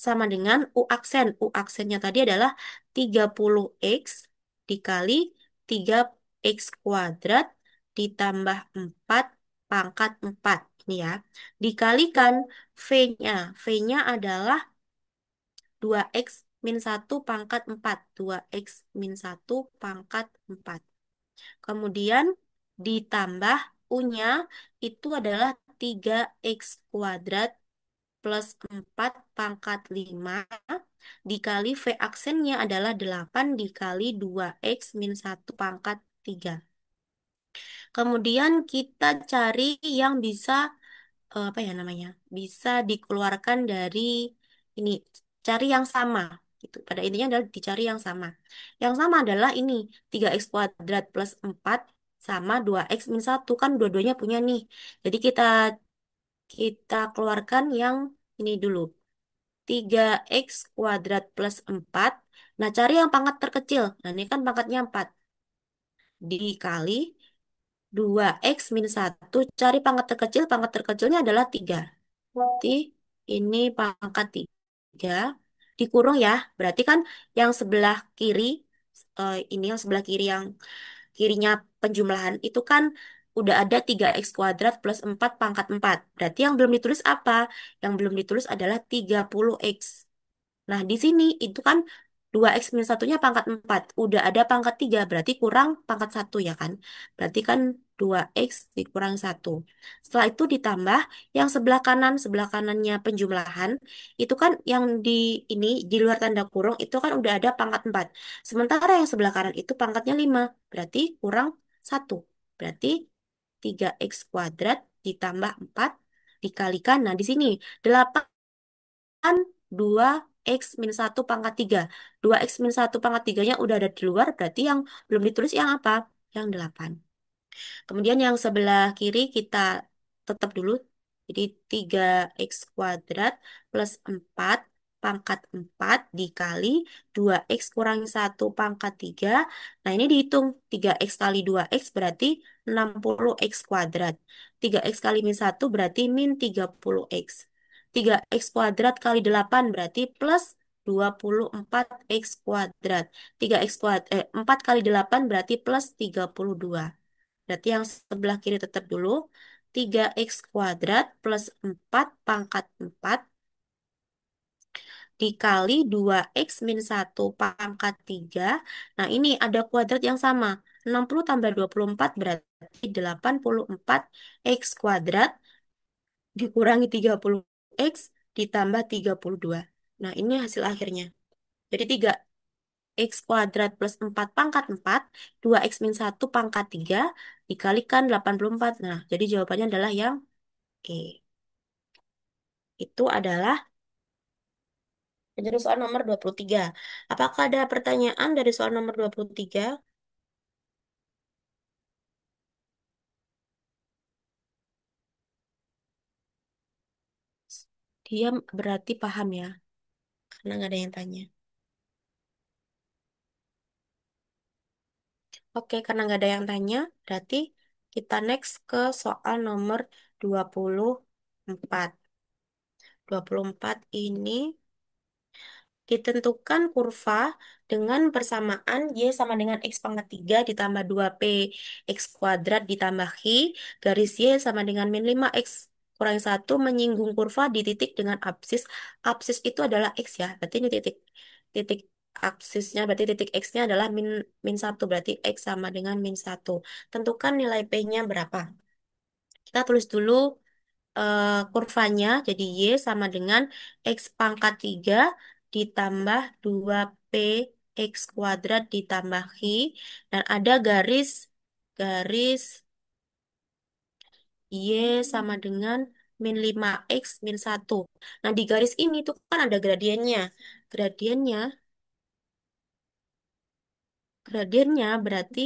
[SPEAKER 2] sama dengan U aksen. U aksennya tadi adalah 30x dikali 3x kuadrat ditambah 4 pangkat 4. Ini ya. Dikalikan V-nya. V-nya adalah 2x min 1 pangkat 4. 2x min 1 pangkat 4. Kemudian ditambah U-nya itu adalah 3x kuadrat plus 4 pangkat 5 dikali V aksennya adalah 8 dikali 2x min 1 pangkat 3. Kemudian kita cari yang bisa apa ya namanya? Bisa dikeluarkan dari ini, cari yang sama gitu. Pada intinya adalah dicari yang sama. Yang sama adalah ini 3x kuadrat plus 4 sama 2x min 1 kan dua-duanya punya nih. Jadi kita kita keluarkan yang ini dulu. 3x kuadrat plus 4. Nah, cari yang pangkat terkecil. Nah, ini kan pangkatnya 4. Dikali 2x min 1. Cari pangkat terkecilnya adalah 3. Berarti ini pangkat 3. Dikurung ya. Berarti kan yang sebelah kiri, ini yang sebelah kiri yang kirinya penjumlahan itu kan udah ada 3x kuadrat plus 4 pangkat 4. Berarti yang belum ditulis apa? Yang belum ditulis adalah 30x. Nah, di sini itu kan 2x min satunya pangkat 4. Udah ada pangkat 3, berarti kurang pangkat 1 ya kan? Berarti kan 2x dikurang 1. Setelah itu ditambah yang sebelah kanannya penjumlahan, itu kan yang di ini di luar tanda kurung itu kan udah ada pangkat 4. Sementara yang sebelah kanan itu pangkatnya 5, berarti kurang 1. Berarti 3x kuadrat ditambah 4 dikalikan. Nah, di sini 8 2 X min 1 pangkat 3. 2 X min 1 pangkat 3-nya udah ada di luar, berarti yang belum ditulis yang apa? Yang 8. Kemudian yang sebelah kiri kita tetap dulu. Jadi 3x kuadrat plus 4 pangkat 4 dikali 2x kurang 1 pangkat 3. Nah, ini dihitung. 3x kali 2x berarti 60x kuadrat. 3x kali min 1 berarti min 30x. 3x kuadrat kali 8 berarti plus 24x kuadrat. 4 kali 8 berarti plus 32. Berarti yang sebelah kiri tetap dulu. 3x kuadrat plus 4 pangkat 4 dikali 2x min 1 pangkat 3. Nah, ini ada kuadrat yang sama. 60 tambah 24 berarti 84 x kuadrat dikurangi 30x ditambah 32. Nah, ini hasil akhirnya. Jadi 3x kuadrat plus 4 pangkat 4, 2x min 1 pangkat 3, dikalikan 84. Nah, jadi jawabannya adalah yang E. Itu adalah dari soal nomor 23. Apakah ada pertanyaan dari soal nomor 23? Dia berarti paham ya, karena nggak ada yang tanya. Oke, karena nggak ada yang tanya, berarti kita next ke soal nomor 24. 24 ini ditentukan kurva dengan persamaan Y sama dengan X pangkat 3 ditambah 2P X kuadrat ditambah X, garis Y sama dengan min 5X kurang 1 menyinggung kurva di titik dengan absis. Absis itu adalah X ya, berarti ini titik. Titik absisnya, berarti titik X-nya adalah min 1, berarti X sama dengan min 1. Tentukan nilai P-nya berapa. Kita tulis dulu kurvanya, jadi Y sama dengan X pangkat 3 ditambah 2P X kuadrat ditambah X, dan ada garis garis Y sama dengan min 5X min 1. Nah, di garis ini tuh kan ada gradiennya. gradiennya, gradiennya berarti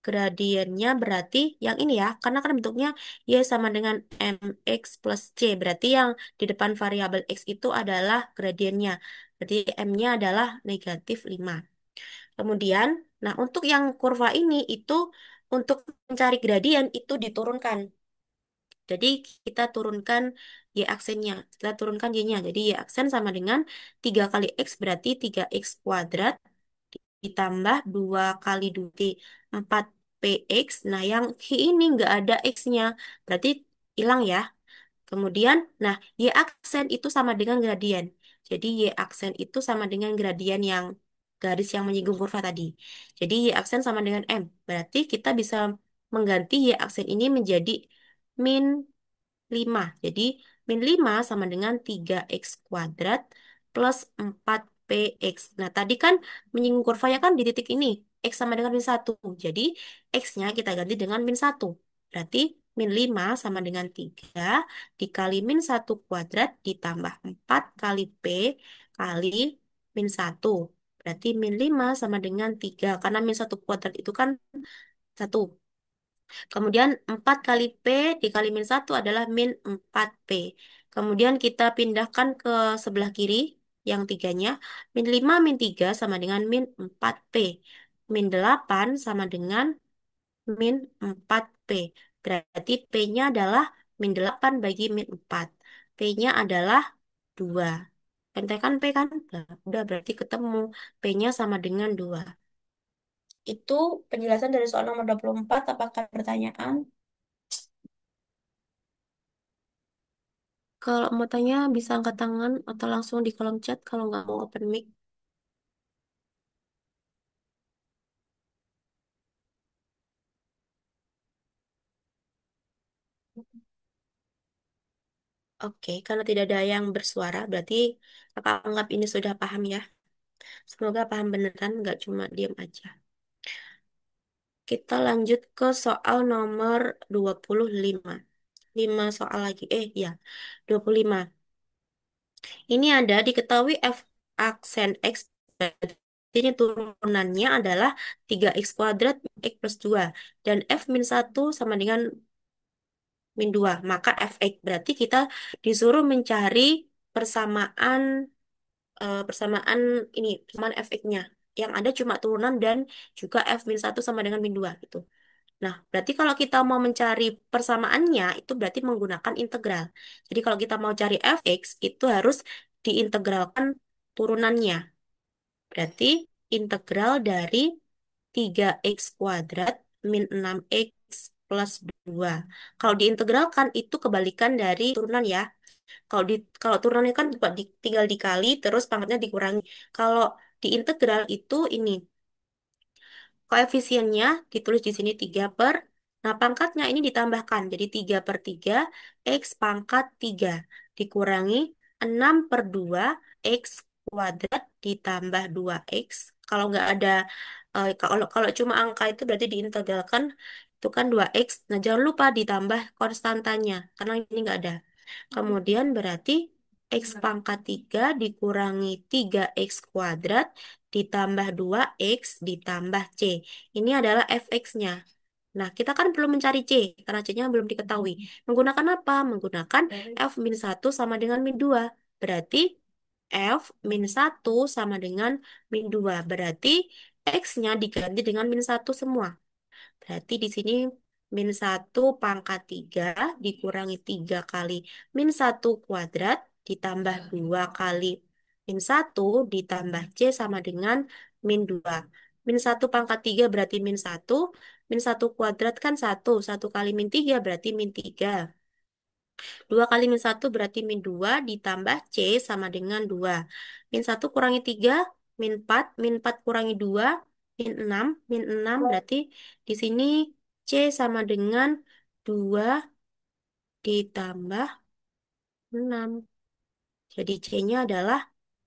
[SPEAKER 2] gradiennya berarti yang ini ya, karena kan bentuknya Y sama dengan MX plus C. Berarti yang di depan variabel X itu adalah gradiennya. Berarti M-nya adalah -5. Kemudian, nah untuk yang kurva ini itu untuk mencari gradien itu diturunkan. Jadi kita turunkan Y aksennya, kita turunkan Y-nya. Jadi Y aksen sama dengan 3 kali X berarti 3X kuadrat ditambah 2 kali 2 4PX. Nah, yang ini nggak ada X-nya. Berarti hilang ya. Kemudian, nah, Y aksen itu sama dengan gradien. Jadi, Y aksen itu sama dengan gradien yang garis yang menyinggung kurva tadi. Jadi, Y aksen sama dengan M. Berarti kita bisa mengganti Y aksen ini menjadi min 5. Jadi, min 5 sama dengan 3x kuadrat plus 4px. Nah, tadi kan menyinggung kurvanya kan di titik ini. X sama dengan min 1. Jadi, x-nya kita ganti dengan min 1. Berarti min 5 sama dengan 3 dikali min 1 kuadrat ditambah 4 kali p kali min 1. Berarti min 5 sama dengan 3. Karena min 1 kuadrat itu kan 1. Kemudian 4 kali P dikali min 1 adalah min 4P. Kemudian kita pindahkan ke sebelah kiri yang tiganya. min 5 min 3 sama dengan min 4P. min 8 sama dengan min 4P. Berarti P-nya adalah min 8 bagi min 4. P-nya adalah 2. Pentekan P kan? Nah, udah berarti ketemu. P-nya sama dengan 2. Itu penjelasan dari soal nomor 24. Apakah ada pertanyaan? Kalau mau tanya bisa angkat tangan atau langsung di kolom chat kalau nggak mau open mic. Oke, karena tidak ada yang bersuara, berarti kakak anggap ini sudah paham ya. Semoga paham beneran, nggak cuma diam aja. Kita lanjut ke soal nomor 25. 5 soal lagi. Ya, 25. Ini ada diketahui F aksen X. Berarti ini turunannya adalah 3x kuadrat X plus 2. Dan F-1 sama dengan min 2 maka fx berarti kita disuruh mencari persamaan persamaan ini persamaan fx-nya yang ada cuma turunan dan juga f-1 sama dengan min 2 gitu. Nah, berarti kalau kita mau mencari persamaannya itu berarti menggunakan integral. Jadi kalau kita mau cari fx itu harus diintegralkan turunannya. Berarti integral dari 3x kuadrat min 6x plus 2. Kalau diintegralkan itu kebalikan dari turunan ya. Kalau turunannya kan tinggal dikali terus pangkatnya dikurangi. Kalau diintegral itu ini koefisiennya ditulis di sini 3 per. Nah, pangkatnya ini ditambahkan. Jadi 3 per 3 X pangkat 3 dikurangi 6 per 2 X kuadrat ditambah 2X. Kalau nggak ada, kalau kalau cuma angka itu berarti diintegralkan itu kan 2X. Nah, jangan lupa ditambah konstantanya karena ini nggak ada. Kemudian berarti X pangkat 3 dikurangi 3X kuadrat ditambah 2X ditambah C. Ini adalah fx-nya. Nah, kita kan belum mencari C, karena C-nya belum diketahui. Menggunakan apa? Menggunakan F-1 sama dengan min 2. Berarti F-1 sama dengan min 2. Berarti X-nya diganti dengan min 1 semua. Berarti di sini min 1 pangkat 3 dikurangi 3 kali min 1 kuadrat ditambah 2 kali min 1 ditambah C sama dengan min 2. min 1 pangkat 3 berarti min 1. min 1 kuadrat kan 1. 1 kali min 3 berarti min 3. 2 kali min 1 berarti min 2 ditambah C sama dengan 2. min 1 kurangi 3, min 4. min 4 kurangi 2, min 6. min 6 berarti di sini C sama dengan 2 ditambah 6. Jadi C-nya adalah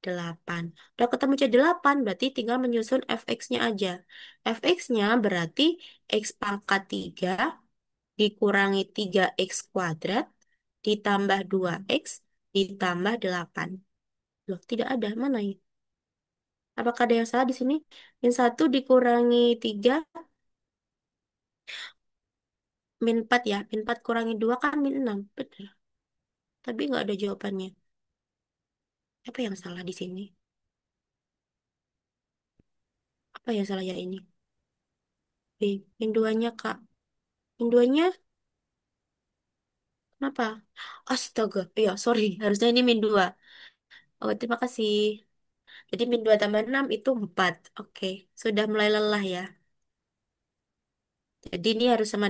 [SPEAKER 2] 8. Udah ketemu C8 berarti tinggal menyusun fx-nya aja. Fx-nya berarti X pangkat 3 dikurangi 3X kuadrat ditambah 2X ditambah 8. Loh, tidak ada. Mana ya? Apakah ada yang salah di sini? Min satu dikurangi 3, min 4 ya. Min 4 kurangi 2 kan min 6. Betul. Tapi nggak ada jawabannya. Apa yang salah di sini? Apa yang salah ya ini? B. Min 2-nya, Kak. Min 2-nya kenapa? Astaga. Iya, sorry. Harusnya ini min 2. Oh, terima kasih. Jadi min 2 tambah 6 itu 4. Oke. Sudah mulai lelah ya. Jadi ini harus sama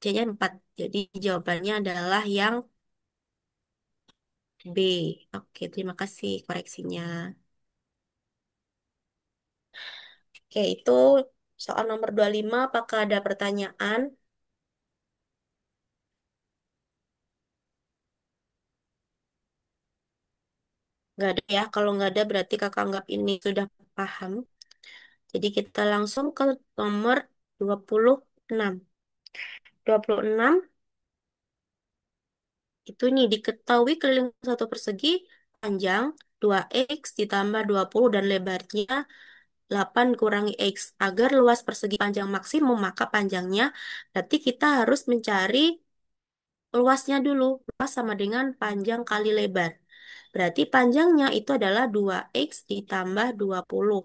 [SPEAKER 2] C-nya 4. Jadi jawabannya adalah yang B. Oke, terima kasih koreksinya. Oke, itu soal nomor 25. Apakah ada pertanyaan? Nggak ada ya. Kalau nggak ada berarti kakak anggap ini sudah paham. Jadi kita langsung ke nomor 26. 26 itu nih diketahui keliling satu persegi panjang 2x ditambah 20 dan lebarnya 8 kurangi x. Agar luas persegi panjang maksimum, maka panjangnya berarti kita harus mencari luasnya dulu. Luas sama dengan panjang kali lebar. Berarti panjangnya itu adalah 2x ditambah 20.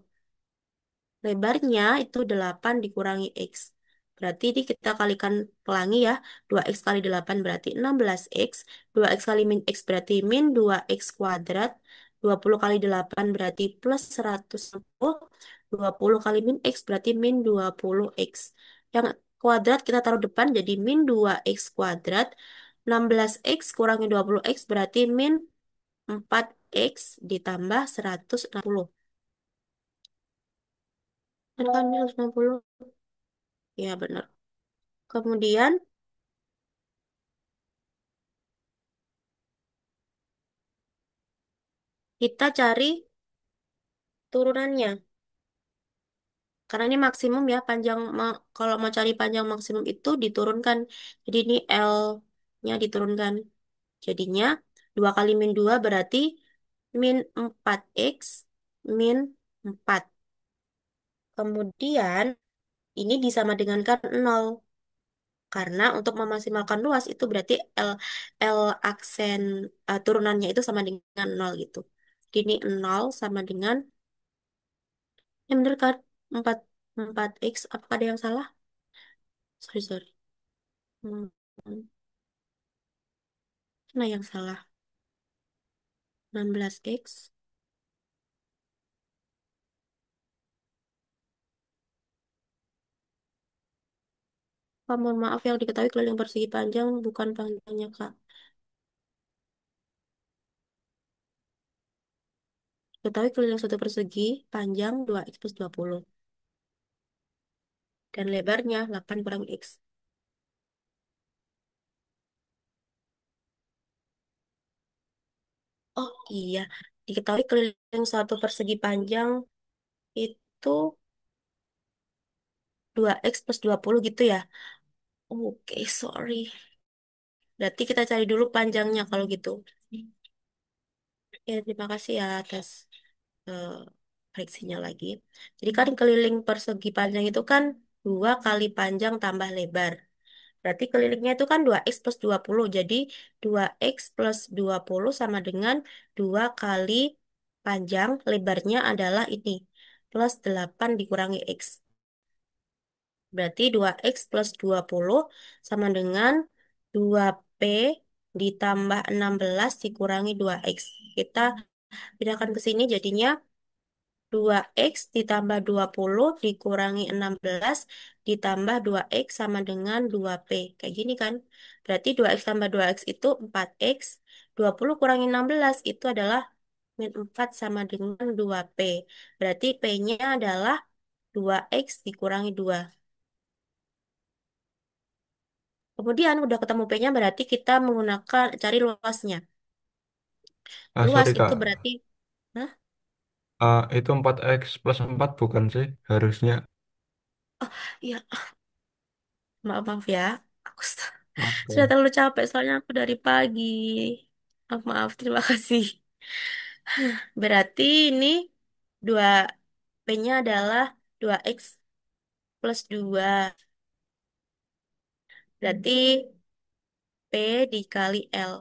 [SPEAKER 2] Lebarnya itu 8 dikurangi X. Berarti ini kita kalikan pelangi ya. 2X kali 8 berarti 16X. 2X kali min X berarti min 2X kuadrat. 20 kali 8 berarti plus 110. 20 kali min X berarti min 20X. Yang kuadrat kita taruh depan jadi min 2X kuadrat. 16X kurangi 20X berarti min 4X ditambah 160. Benar kan, min 160? Ya, benar. Kemudian kita cari turunannya. Karena ini maksimum ya, kalau mau cari panjang maksimum itu diturunkan. Jadi ini L-nya diturunkan. Jadinya 2 kali min 2 berarti min 4X min 4. Kemudian ini disama dengankan 0. Karena untuk memaksimalkan luas itu berarti L aksen turunannya itu sama dengan 0 gitu. Jadi ini 0 sama dengan, ya bener kan? 4, 4X, apakah ada yang salah? Sorry, sorry. Hmm, Mana yang salah? 16X. Pak, mohon maaf yang diketahui keliling persegi panjang bukan panjangnya, Kak. Diketahui keliling satu persegi panjang 2X plus 20. Dan lebarnya 8 kurang X. Oh iya, diketahui keliling satu persegi panjang itu 2X plus 20 gitu ya. Oke, sorry. Berarti kita cari dulu panjangnya kalau gitu. Ya, terima kasih ya atas eh, koreksinya lagi. Jadi kan keliling persegi panjang itu kan 2 kali panjang tambah lebar. Berarti kelilingnya itu kan 2X plus 20. Jadi 2X plus 20 sama dengan 2 kali panjang lebarnya adalah ini. Plus 8 dikurangi X. Berarti 2X plus 20 sama dengan 2P ditambah 16 dikurangi 2X. Kita pindahkan ke sini jadinya 2X ditambah 20 dikurangi 16 ditambah 2X sama dengan 2P. Kayak gini kan? Berarti 2X tambah 2X itu 4X. 20 kurangi 16 itu adalah min 4 sama dengan 2P. Berarti P-nya adalah 2X dikurangi 2. Kemudian udah ketemu P-nya berarti kita menggunakan cari luasnya. Luas
[SPEAKER 1] Sorry
[SPEAKER 2] itu
[SPEAKER 1] Kak.
[SPEAKER 2] berarti, hah?
[SPEAKER 1] Itu 4x plus 4 bukan sih harusnya.
[SPEAKER 2] Iya, maaf, maaf ya. Aku sudah
[SPEAKER 1] Oke.
[SPEAKER 2] terlalu capek soalnya aku dari pagi. Maaf, maaf, terima kasih. Berarti ini dua P-nya adalah 2X plus 2. Berarti P dikali L.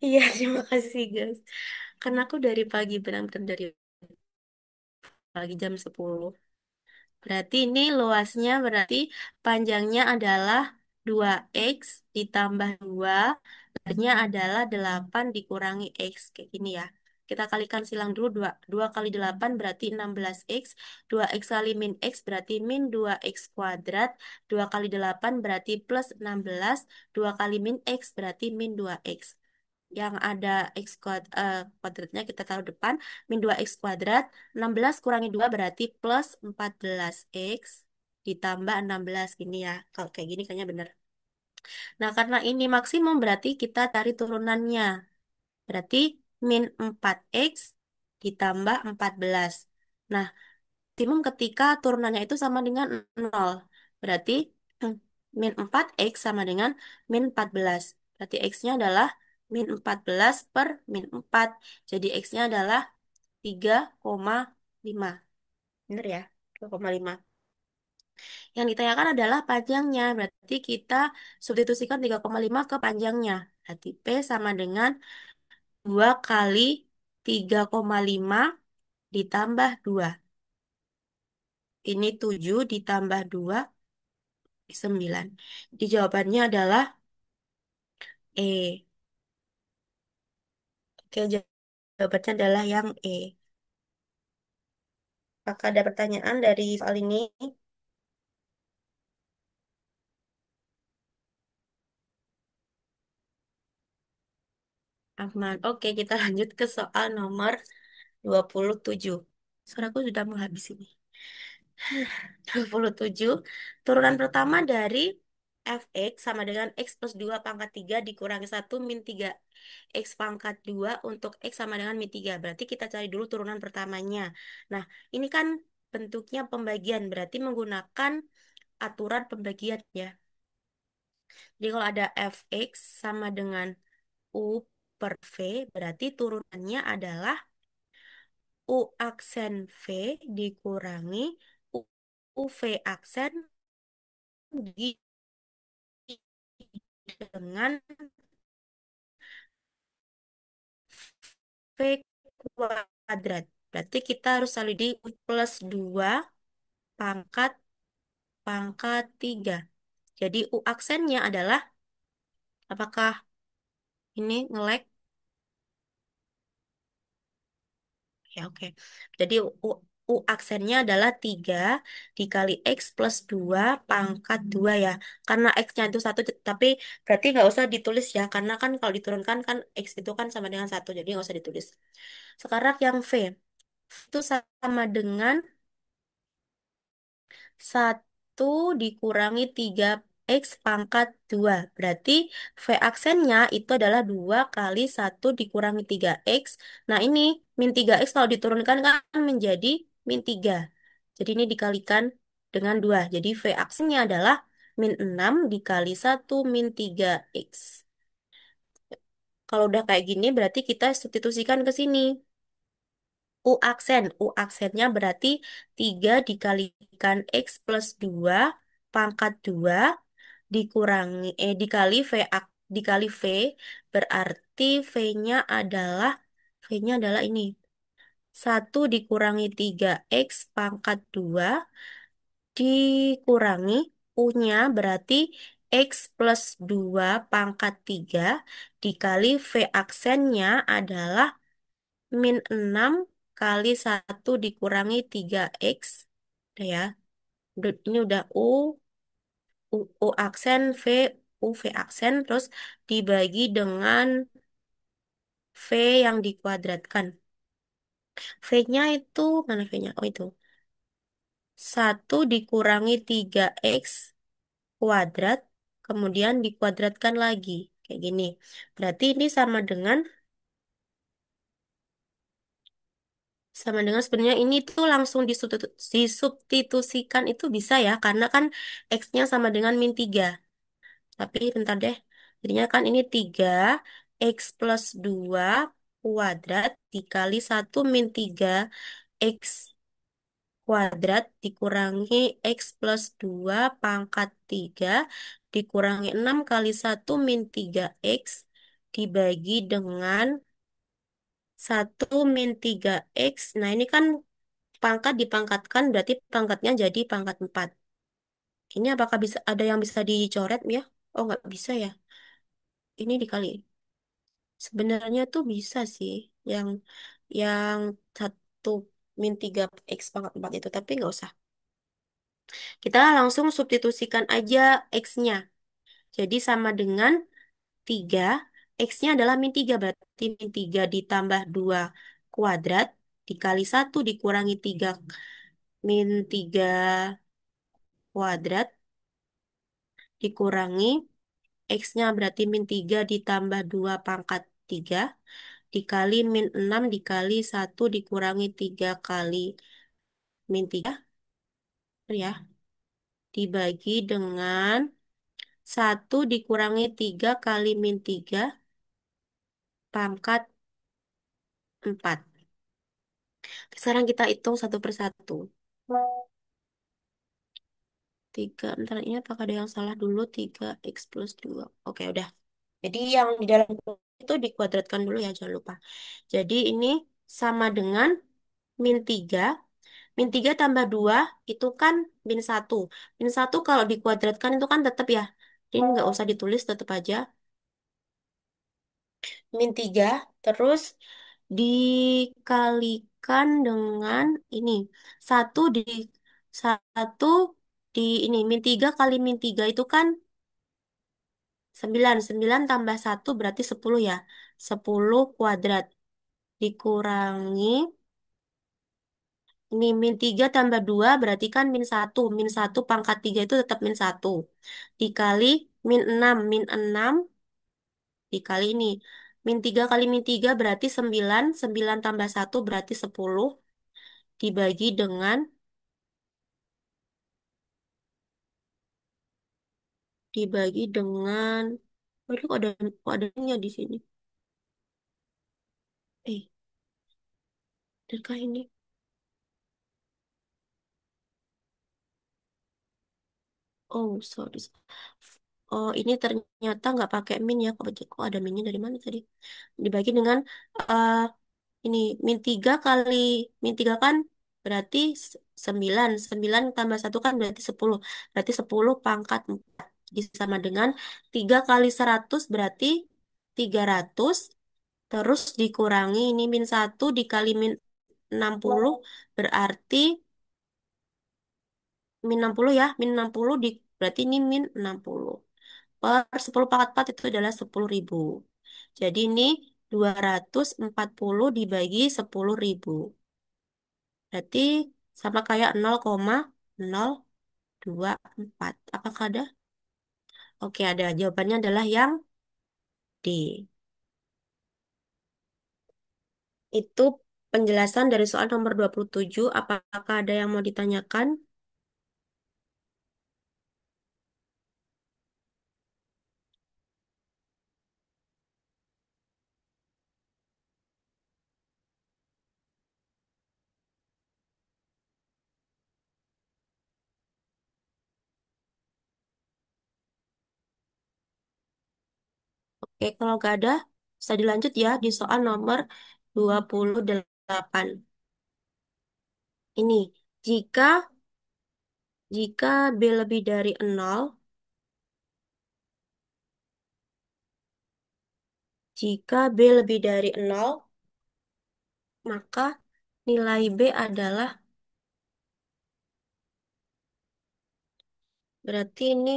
[SPEAKER 2] Iya, terima kasih guys. Karena aku dari pagi, benar-benar dari pagi jam 10. Berarti ini luasnya berarti panjangnya adalah 2X ditambah 2. Lebarnya adalah 8 dikurangi X. Kayak gini ya. Kita kalikan silang dulu. 2 kali 8 berarti 16X. 2X kali min X berarti min 2X kuadrat. 2 kali 8 berarti plus 16. 2 kali min X berarti min 2X. Yang ada kuadratnya kita taruh depan. Min 2X kuadrat. 16 kurangi 2 berarti plus 14X ditambah 16. Gini ya. Kalau kayak gini kayaknya bener. Nah, karena ini maksimum berarti kita cari turunannya. Berarti min 4X ditambah 14. Nah, optimum ketika turunannya itu sama dengan 0. Berarti min 4X sama dengan min 14. Berarti X-nya adalah min 14 per min 4. Jadi X-nya adalah 3,5. Bener ya? 3,5. Yang ditanyakan adalah panjangnya. Berarti kita substitusikan 3,5 ke panjangnya. Berarti P sama dengan 2 kali 3,5 ditambah 2. Ini 7 ditambah 2, 9. Di jawabannya adalah E. Oke, jawabannya adalah yang E. Apakah ada pertanyaan dari soal ini? Aman. Oke, kita lanjut ke soal nomor 27. Suaraku sudah mau habis ini. 27. Turunan pertama dari fx sama dengan x plus 2 pangkat 3 dikurangi 1 min 3 x pangkat 2 untuk x sama dengan min 3. Berarti kita cari dulu turunan pertamanya. Nah, ini kan bentuknya pembagian, berarti menggunakan aturan pembagian ya. Jadi kalau ada fx sama dengan u per v, berarti turunannya adalah u aksen v dikurangi u, uv aksen dengan V kuadrat. Berarti kita harus selalu di plus 2 pangkat pangkat 3. Jadi U aksennya adalah, apakah ini nge-lag? Ya, oke. Jadi U aksennya adalah 3 dikali X plus 2 pangkat 2 ya. Karena X-nya itu 1, tapi berarti nggak usah ditulis ya. Karena kan kalau diturunkan kan X itu kan sama dengan 1, jadi nggak usah ditulis. Sekarang yang V. Itu sama dengan 1 dikurangi 3X pangkat 2. Berarti V aksennya itu adalah 2 kali 1 dikurangi 3X. Nah ini min 3X kalau diturunkan kan menjadi min 3. Jadi ini dikalikan dengan 2. Jadi V aksennya adalah min 6 dikali 1 min 3X. Kalau udah kayak gini berarti kita substitusikan ke sini. U aksen. U aksennya berarti 3 dikalikan X plus 2 pangkat 2 dikurangi dikali dikali V berarti V-nya adalah ini. 1 dikurangi 3X pangkat 2 dikurangi U-nya berarti X plus 2 pangkat 3 dikali V aksennya adalah min 6 kali 1 dikurangi 3X. Udah ya. Ini udah U aksen, V aksen, terus dibagi dengan V yang dikuadratkan. V-nya itu, mana V-nya? Oh itu. 1 dikurangi 3X kuadrat, kemudian dikuadratkan lagi. Kayak gini. Berarti ini sama dengan sebenarnya ini tuh langsung disubstitusikan itu bisa ya karena kan X-nya sama dengan min 3. Tapi bentar deh. Jadinya kan ini 3 x plus 2 kuadrat dikali 1 min 3 x kuadrat dikurangi x plus 2 pangkat 3 dikurangi 6 kali 1 min 3 x dibagi dengan 1 min 3 x. Nah, ini kan pangkat dipangkatkan berarti pangkatnya jadi pangkat 4. Ini apakah bisa ada yang bisa dicoret ya? Oh, nggak bisa ya. Ini dikali. Sebenarnya tuh bisa sih yang 1 min 3 x pangkat 4 itu, tapi nggak usah. Kita langsung substitusikan aja x-nya. Jadi sama dengan 3, x-nya adalah min 3, berarti min 3 ditambah 2 kuadrat dikali 1 dikurangi 3 min 3 kuadrat dikurangi x-nya berarti min 3 ditambah 2 pangkat 3 dikali min 6 dikali 1 dikurangi 3 kali min 3 ya dibagi dengan 1 dikurangi 3 kali min 3 pangkat 4. Sekarang kita hitung satu persatu. 3, bentar ini apakah ada yang salah dulu? 3 x plus 2. Oke, udah. Jadi yang di dalam itu dikuadratkan dulu ya, jangan lupa. Jadi ini sama dengan min 3. Min 3 tambah 2 itu kan min 1. Min 1 kalau dikuadratkan itu kan tetap ya. Ini nggak usah ditulis, tetap aja. Min 3 terus dikalikan dengan ini. Satu di satu di ini min 3 kali min 3 itu kan 9. 9 tambah 1 berarti 10 ya. 10 kuadrat dikurangi ini min 3 tambah 2 berarti kan min 1. Min 1 pangkat 3 itu tetap min 1. Dikali min 6. Min 6 dikali ini. Min 3 kali min 3 berarti 9. 9 tambah 1 berarti 10. Dibagi dengan dibagi dengan Waduh, kok ada nya di sini. Eh, adakah ini? Oh, sorry. Oh, ini ternyata nggak pakai min ya. Kok ada minnya dari mana tadi? Dibagi dengan eh, ini min 3 kali min 3 kan berarti 9. 9 tambah 1 kan berarti 10. Berarti 10 pangkat 4. Jadi sama dengan 3 kali 100 berarti 300. Terus dikurangi ini min 1 dikali min 60 berarti min 60 ya. Min 60 berarti ini min 60. Per 10 pangkat 4 itu adalah 10.000. Jadi ini 240 dibagi 10.000. Berarti sama kayak 0,024. Apakah ada? Oke, ada. Jawabannya adalah yang D. Itu penjelasan dari soal nomor 27. Apakah ada yang mau ditanyakan? Oke, kalau nggak ada, bisa dilanjut ya di soal nomor 28. Ini, jika jika B lebih dari 0, jika B lebih dari 0, maka nilai B adalah, berarti ini,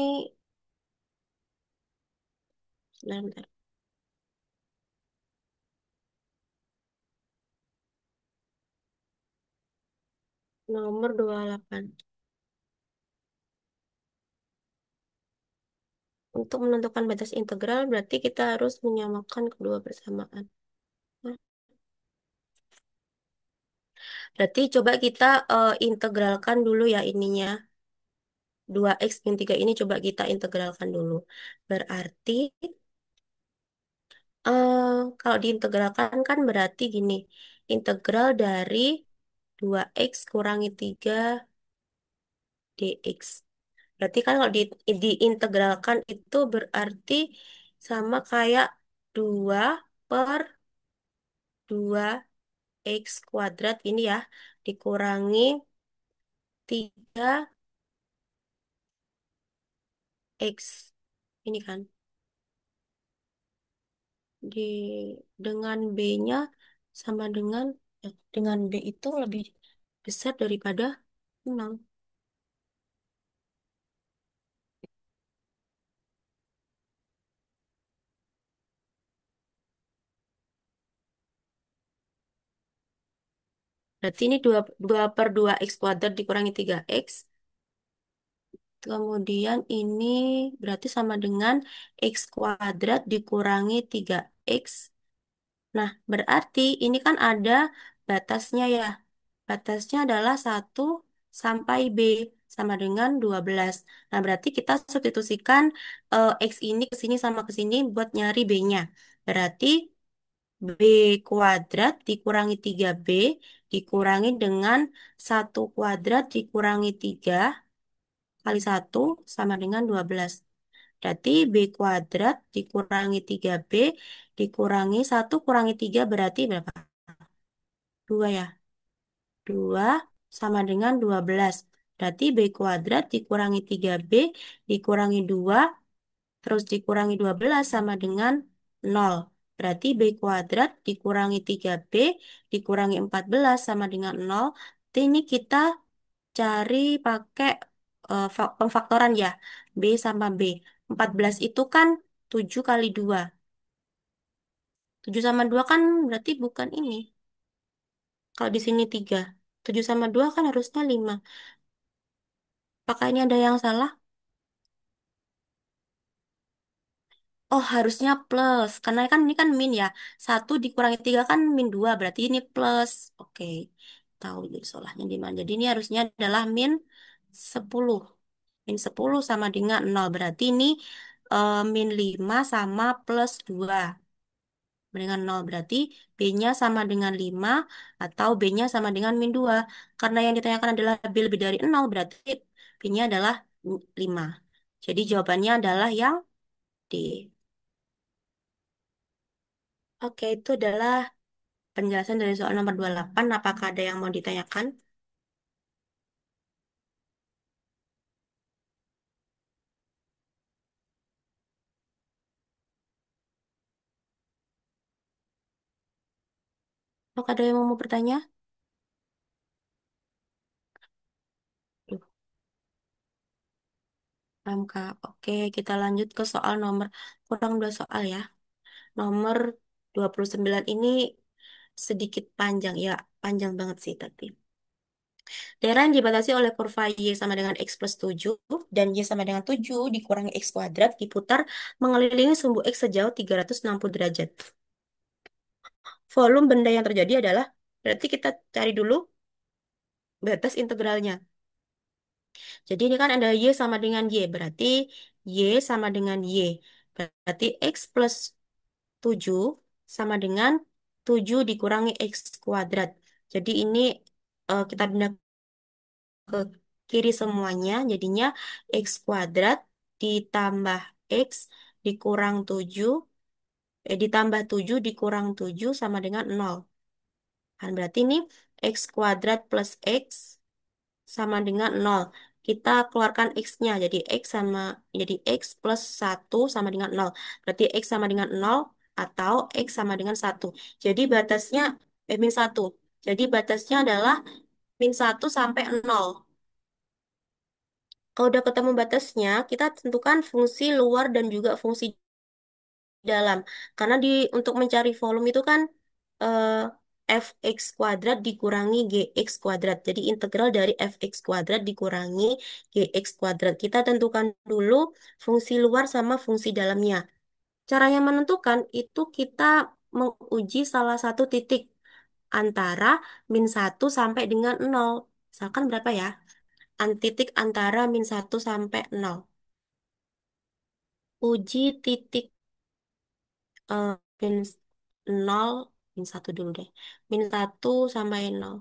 [SPEAKER 2] sebentar, bentar. Nomor 28. Untuk menentukan batas integral, berarti kita harus menyamakan kedua persamaan. Nah, berarti coba kita integralkan dulu ya ininya. 2x min 3 ini coba kita integralkan dulu. Berarti Kalau diintegralkan kan berarti gini, integral dari 2x kurangi 3 dx. Berarti kan kalau diintegralkan itu berarti sama kayak 2 per 2x kuadrat ini ya, dikurangi 3x ini kan. Di dengan B-nya sama dengan B itu lebih besar daripada 0. Berarti ini 2 per 2x kuadrat dikurangi 3x. Kemudian ini berarti sama dengan x kuadrat dikurangi 3x. Nah, berarti ini kan ada batasnya ya. Batasnya adalah 1 sampai B sama dengan 12. Nah, berarti kita substitusikan X ini ke sini sama ke sini buat nyari B-nya. Berarti B kuadrat dikurangi 3B dikurangi dengan 1 kuadrat dikurangi 3 kali 1 sama dengan 12. Berarti B kuadrat dikurangi 3B dikurangi 1 kurangi 3 berarti berapa? 2 ya. 2 sama dengan 12. Berarti B kuadrat dikurangi 3B dikurangi 2 terus dikurangi 12 sama dengan 0. Berarti B kuadrat dikurangi 3B dikurangi 14 sama dengan 0. Ini kita cari pakai pemfaktoran ya. B sama B. 14 itu kan 7 kali 2. 7 sama 2 kan berarti bukan ini. Kalau di sini 3. 7 sama 2 kan harusnya 5. Apakah ini ada yang salah? Oh, harusnya plus. Karena kan ini kan min ya. 1 dikurangi 3 kan min 2. Berarti ini plus. Oke. Tahu jadi salahnya di mana. Jadi ini harusnya adalah min 10. Min 10 sama dengan 0. Berarti ini min 5 sama plus 2 dengan 0. Berarti B-nya sama dengan 5 atau B-nya sama dengan min 2. Karena yang ditanyakan adalah B lebih dari 0. Berarti B-nya adalah 5. Jadi jawabannya adalah yang D. Oke, itu adalah penjelasan dari soal nomor 28. Apakah ada yang mau ditanyakan? Apakah ada yang mau bertanya? Duh, paham, Kak. Oke, kita lanjut ke soal nomor kurang 2 soal ya. Nomor 29 ini sedikit panjang ya, panjang banget sih tapi. Daerah yang dibatasi oleh kurva Y sama dengan X plus 7 dan Y sama dengan 7 dikurangi X kuadrat diputar mengelilingi sumbu X sejauh 360 derajat. Volume benda yang terjadi adalah, berarti kita cari dulu batas integralnya. Jadi ini kan ada Y sama dengan Y, berarti Y sama dengan Y. Berarti X plus 7 sama dengan 7 dikurangi X kuadrat. Jadi ini kita pindah ke kiri semuanya, jadinya X kuadrat ditambah X dikurang 7, ditambah 7 dikurang 7 sama dengan 0. Kan berarti ini X kuadrat plus X sama dengan 0. Kita keluarkan X-nya, jadi X plus 1 sama dengan 0. Berarti X sama dengan 0 atau X sama dengan 1. Jadi batasnya, min 1. Jadi batasnya adalah min 1 sampai 0. Kalau udah ketemu batasnya, kita tentukan fungsi luar dan juga fungsi dalam. Karena untuk mencari volume itu kan eh, fx kuadrat dikurangi gx kuadrat. Jadi integral dari fx kuadrat dikurangi gx kuadrat. Kita tentukan dulu fungsi luar sama fungsi dalamnya. Caranya menentukan itu kita menguji salah satu titik antara min 1 sampai dengan 0. Misalkan berapa ya? Titik antara min 1 sampai 0. Uji titik min 0, min satu dulu deh. Min satu sampai nol.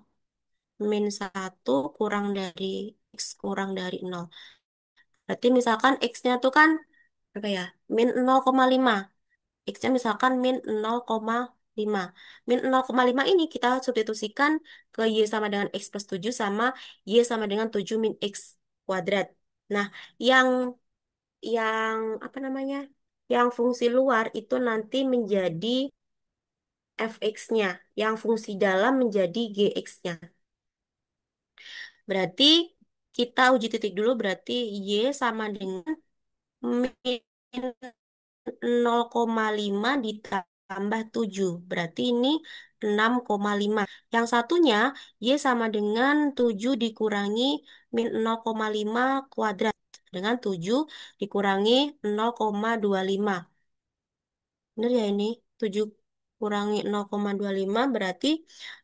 [SPEAKER 2] Min satu kurang dari X kurang dari nol. Berarti misalkan X-nya tuh kan berapa ya? Min 0,5. X-nya misalkan min 0,5. Min 0,5 ini kita substitusikan ke Y sama dengan X plus 7 sama Y sama dengan 7 min X kuadrat. Nah, yang apa namanya? Yang fungsi luar itu nanti menjadi fx-nya, yang fungsi dalam menjadi gx-nya. Berarti kita uji titik dulu, berarti Y sama dengan min 0,5 ditambah 7. Berarti ini 6,5. Yang satunya, Y sama dengan 7 dikurangi min 0,5 kuadrat. Dengan 7 dikurangi 0,25. Benar ya ini? 7 kurangi 0,25 berarti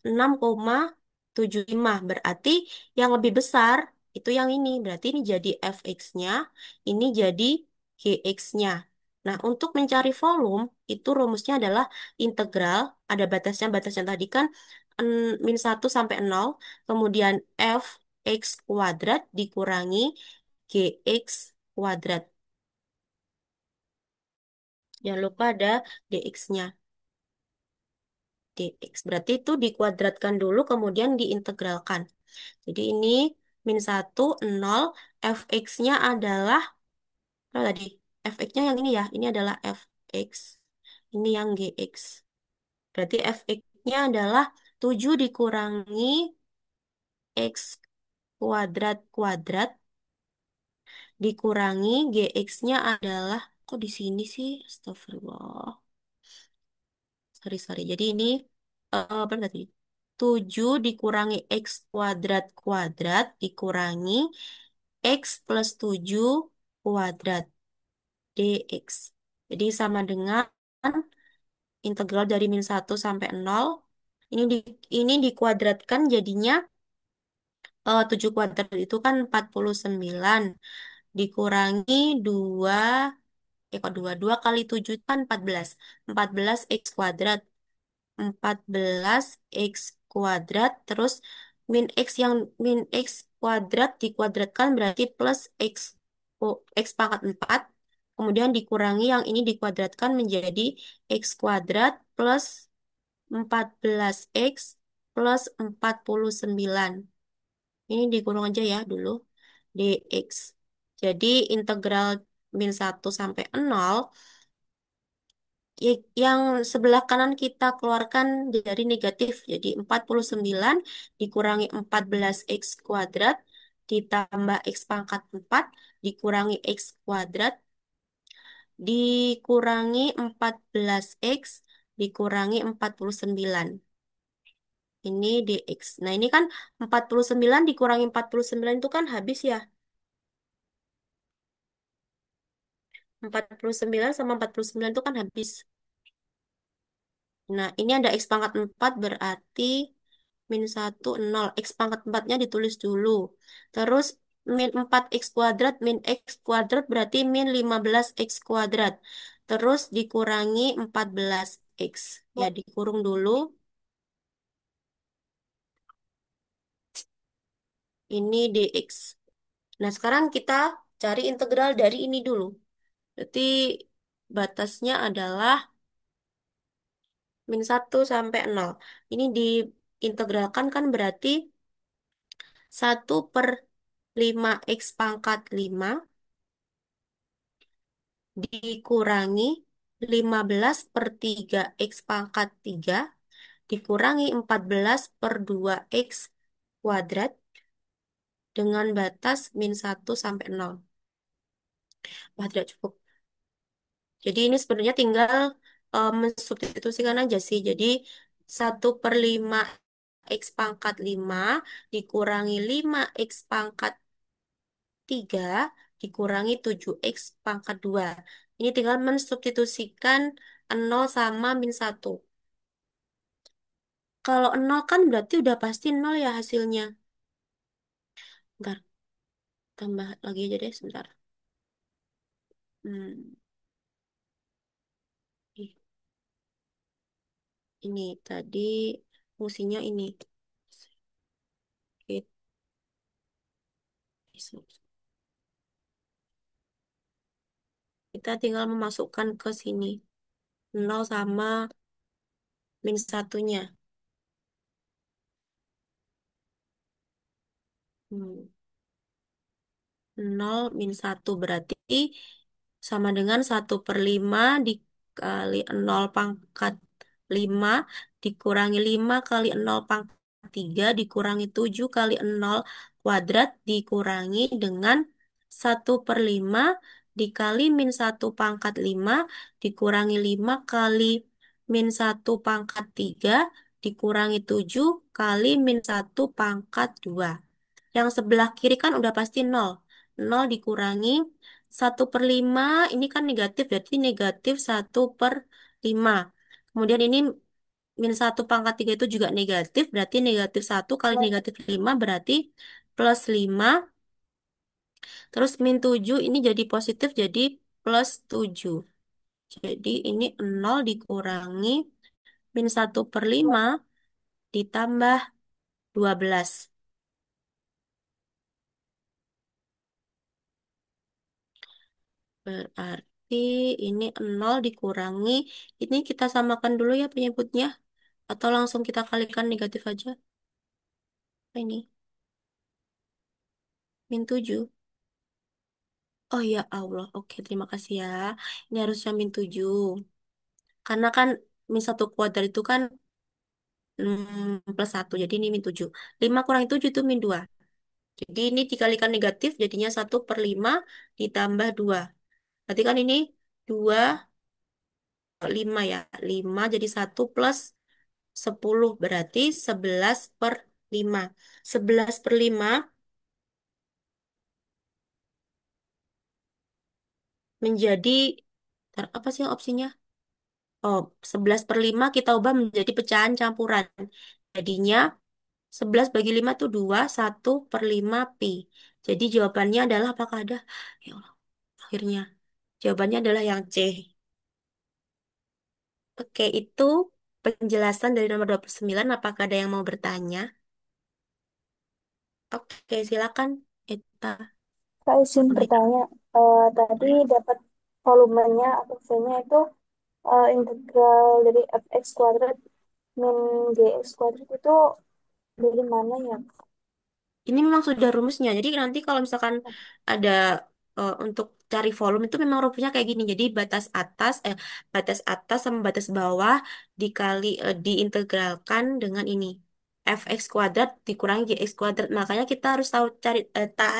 [SPEAKER 2] 6,75. Berarti yang lebih besar itu yang ini. Berarti ini jadi fx-nya, ini jadi gx-nya. Nah, untuk mencari volume, itu rumusnya adalah integral. Ada batasnya, batasnya tadi kan min 1 sampai 0. Kemudian f x kuadrat dikurangi gx kuadrat. Jangan lupa ada dx-nya. Dx. Berarti itu dikuadratkan dulu kemudian diintegralkan. Jadi ini min satu 0, fx-nya adalah, apa tadi? Fx-nya yang ini ya, ini adalah fx. Ini yang gx. Berarti fx-nya adalah 7 dikurangi x kuadrat kuadrat dikurangi gx-nya adalah, kok di sini sih? Astagfirullah. Sorry, sorry. Jadi ini apa tadi? 7 dikurangi X kuadrat kuadrat dikurangi X plus 7 kuadrat dx. Jadi sama dengan integral dari min satu sampai nol. Ini dikuadratkan jadinya 7 kuadrat itu kan 49 dikurangi 2 kok 2 2 kali 7 kan 14. 14 X kuadrat 14 X kuadrat terus min X yang min X kuadrat dikuadratkan berarti plus X X pangkat 4 kemudian dikurangi yang ini dikuadratkan menjadi X kuadrat plus 14X plus 49. Ini dikurung aja ya dulu dx. Jadi integral min satu sampai nol. Yang sebelah kanan kita keluarkan dari negatif. Jadi 49 dikurangi 14x kuadrat ditambah x pangkat 4 dikurangi x kuadrat dikurangi 14x dikurangi 49. Ini dx. Nah ini kan 49 dikurangi 49 itu kan habis ya. 49 sama 49 itu kan habis. Nah, ini ada X pangkat 4 berarti min satu 0. X pangkat 4-nya ditulis dulu. Terus min 4X kuadrat, min X kuadrat berarti min 15X kuadrat. Terus dikurangi 14X. Ya, dikurung dulu. Ini dx. Nah, sekarang kita cari integral dari ini dulu. Berarti batasnya adalah min satu sampai nol. Ini diintegralkan kan berarti 1/5 X pangkat 5 dikurangi 15/3 X pangkat 3 dikurangi 14/2 X kuadrat dengan batas min satu sampai nol. Wah, tidak cukup. Jadi ini sebenarnya tinggal mensubstitusikan aja sih. Jadi 1/5 X pangkat 5 dikurangi 5X pangkat 3 dikurangi 7X pangkat 2. Ini tinggal mensubstitusikan 0 sama min satu. Kalau 0 kan berarti udah pasti 0 ya hasilnya. Bentar, tambah lagi aja deh sebentar. Hmm. Ih. Ini tadi fungsinya ini. Kita tinggal memasukkan ke sini. Nol sama min satunya. Hmm. 0 - 1 berarti sama dengan 1/5 dikali 0 × 5 dikurangi 5 kali 0 × 3 dikurangi 7 kali 0 kuadrat dikurangi dengan 1/5 dikali -1/5 dikurangi 5 kali -1/3 dikurangi 7 kali -1/2. Yang sebelah kiri kan udah pasti nol. Nol dikurangi 1/5, ini kan negatif, berarti negatif 1/5. Kemudian ini -1/3 itu juga negatif, berarti negatif 1 kali negatif 5 berarti +5. Terus -7 ini jadi positif, jadi +7. Jadi ini 0 dikurangi -1/5 ditambah 12. Berarti ini 0 dikurangi. Ini kita samakan dulu ya penyebutnya. Atau langsung kita kalikan negatif aja. Ini. -7. Oh ya Allah. Oke, terima kasih ya. Ini harusnya -7. Karena kan -1 kuadrat itu kan +1. Jadi ini -7. 5 kurangi 7 itu -2. Jadi ini dikalikan negatif jadinya 1/5 ditambah 2. Berarti kan ini 2/5 ya. 5 jadi 1 + 10 berarti 11/5. 11/5 menjadi apa sih opsinya? Oh, 11/5 kita ubah menjadi pecahan campuran. Jadinya 11 bagi 5 itu 2, 1/5 pi. Jadi jawabannya adalah apakah ada? Ya Allah, akhirnya. Jawabannya adalah yang C. Oke, itu penjelasan dari nomor 29. Apakah ada yang mau bertanya? Oke, silakan. Eta.
[SPEAKER 4] Saya izin
[SPEAKER 2] Boleh.
[SPEAKER 4] bertanya, tadi
[SPEAKER 2] Boleh.
[SPEAKER 4] dapat volumenya atau V-nya itu integral dari fx kuadrat min gx kuadrat itu dari mana ya?
[SPEAKER 2] Ini memang sudah rumusnya. Jadi nanti kalau misalkan ada untuk cari volume itu memang rumusnya kayak gini. Jadi batas atas sama batas bawah dikali diintegralkan dengan ini. Fx kuadrat dikurangi gx kuadrat. Makanya kita harus tahu cari tak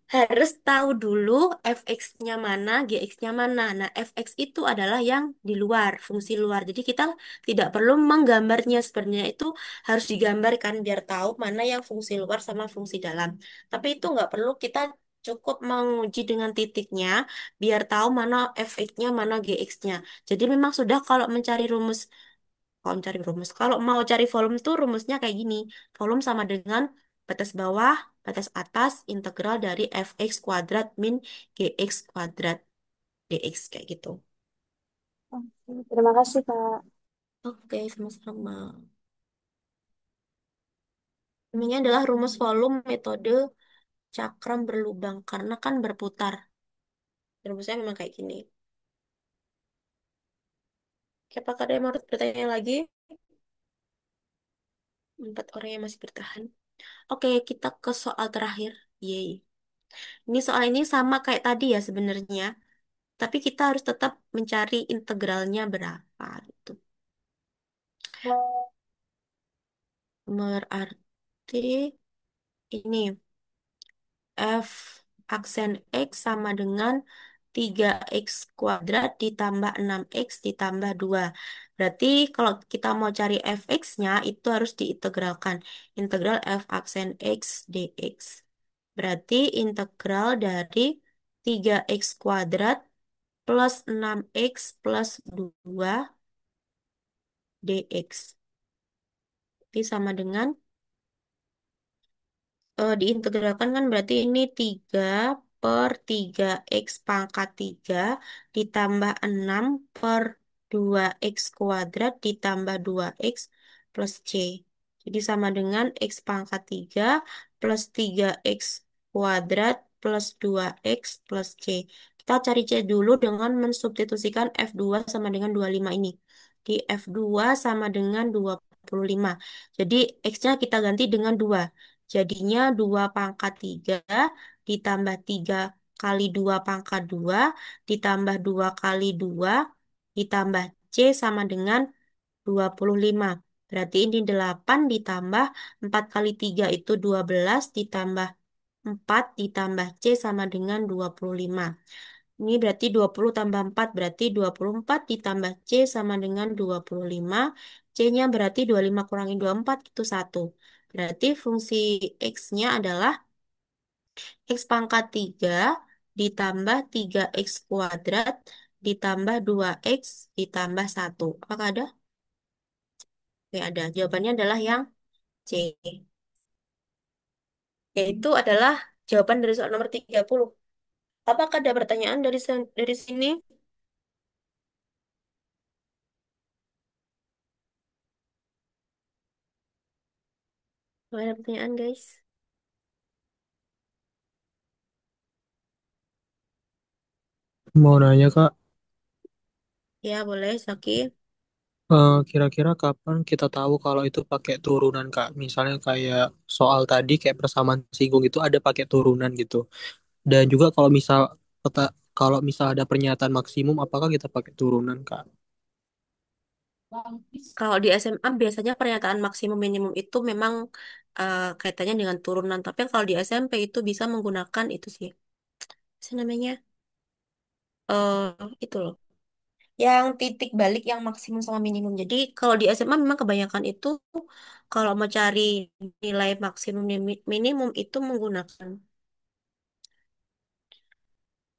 [SPEAKER 2] harus tahu dulu fx-nya mana, gx-nya mana. Nah, fx itu adalah yang di luar, fungsi luar. Jadi kita tidak perlu menggambarnya sebenarnya itu harus digambarkan biar tahu mana yang fungsi luar sama fungsi dalam. Tapi itu nggak perlu kita cukup menguji dengan titiknya biar tahu mana fx-nya, mana gx-nya. Jadi memang sudah kalau mau cari volume tuh rumusnya kayak gini. Volume sama dengan batas bawah, batas atas, integral dari fx kuadrat min gx kuadrat dx kayak gitu.
[SPEAKER 4] Oke, terima kasih, Kak.
[SPEAKER 2] Oke, sama-sama. Ini adalah rumus volume metode cakram berlubang karena kan berputar. Rumusnya memang kayak gini. Oke, apakah ada yang mau bertanya lagi? 4 orang yang masih bertahan. Oke, kita ke soal terakhir. Yeay. Ini soal ini sama kayak tadi ya sebenarnya. Tapi kita harus tetap mencari integralnya berapa gitu. Berarti ini f aksen x sama dengan 3x kuadrat ditambah 6x ditambah 2. Berarti kalau kita mau cari fx-nya itu harus diintegralkan. Integral f aksen x dx. Berarti integral dari 3x kuadrat plus 6x plus 2 dx. Berarti sama dengan diintegralkan kan berarti ini 3/3x pangkat 3 ditambah 6 2x kuadrat ditambah 2x plus C. Jadi sama dengan x pangkat 3 plus 3x kuadrat plus 2x plus C. Kita cari C dulu dengan mensubstitusikan F2 sama dengan 25 ini. Di F2 sama dengan 25. Jadi X-nya kita ganti dengan 2. Jadinya 2 pangkat 3 ditambah 3 kali 2 pangkat 2 ditambah 2 kali 2 ditambah C sama dengan 25. Berarti ini 8 ditambah 4 kali 3 itu 12 ditambah 4 ditambah C sama dengan 25. Ini berarti 20 tambah 4 berarti 24 ditambah C sama dengan 25. C-nya berarti 25 kurangi 24 itu 1. Berarti fungsi X-nya adalah X pangkat 3 ditambah 3X kuadrat ditambah 2X ditambah 1. Apakah ada? Oke, ada. Jawabannya adalah yang C. Yaitu adalah jawaban dari soal nomor 30. Apakah ada pertanyaan dari sini? Kalau ada pertanyaan, guys?
[SPEAKER 5] Mau nanya Kak,
[SPEAKER 2] Ya, boleh, Zaki.
[SPEAKER 5] kira-kira kapan kita tahu kalau itu pakai turunan Kak? Misalnya kayak soal tadi kayak persamaan singgung itu ada pakai turunan gitu. Dan juga kalau misal ada pernyataan maksimum, apakah kita pakai turunan Kak?
[SPEAKER 2] Kalau di SMA biasanya pernyataan maksimum minimum itu memang kaitannya dengan turunan. Tapi kalau di SMP itu bisa menggunakan itu sih. Apa namanya? Itu loh. Yang titik balik yang maksimum sama minimum. Jadi kalau di SMA memang kebanyakan itu kalau mau cari nilai maksimum minimum itu menggunakan.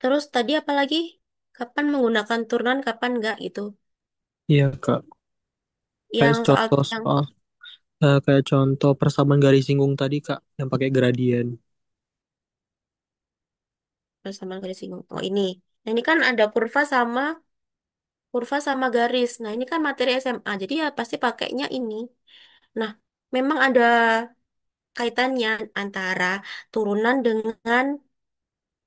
[SPEAKER 2] Terus tadi apa lagi? Kapan menggunakan turunan, kapan enggak gitu.
[SPEAKER 5] Iya Kak, kayak
[SPEAKER 2] Yang soal
[SPEAKER 5] contoh
[SPEAKER 2] yang
[SPEAKER 5] soal kayak contoh persamaan garis singgung tadi Kak, yang pakai gradien.
[SPEAKER 2] persamaan garis singgung. Oh ini. Nah ini kan ada kurva sama garis. Nah ini kan materi SMA. Jadi ya pasti pakainya ini. Nah memang ada kaitannya antara turunan dengan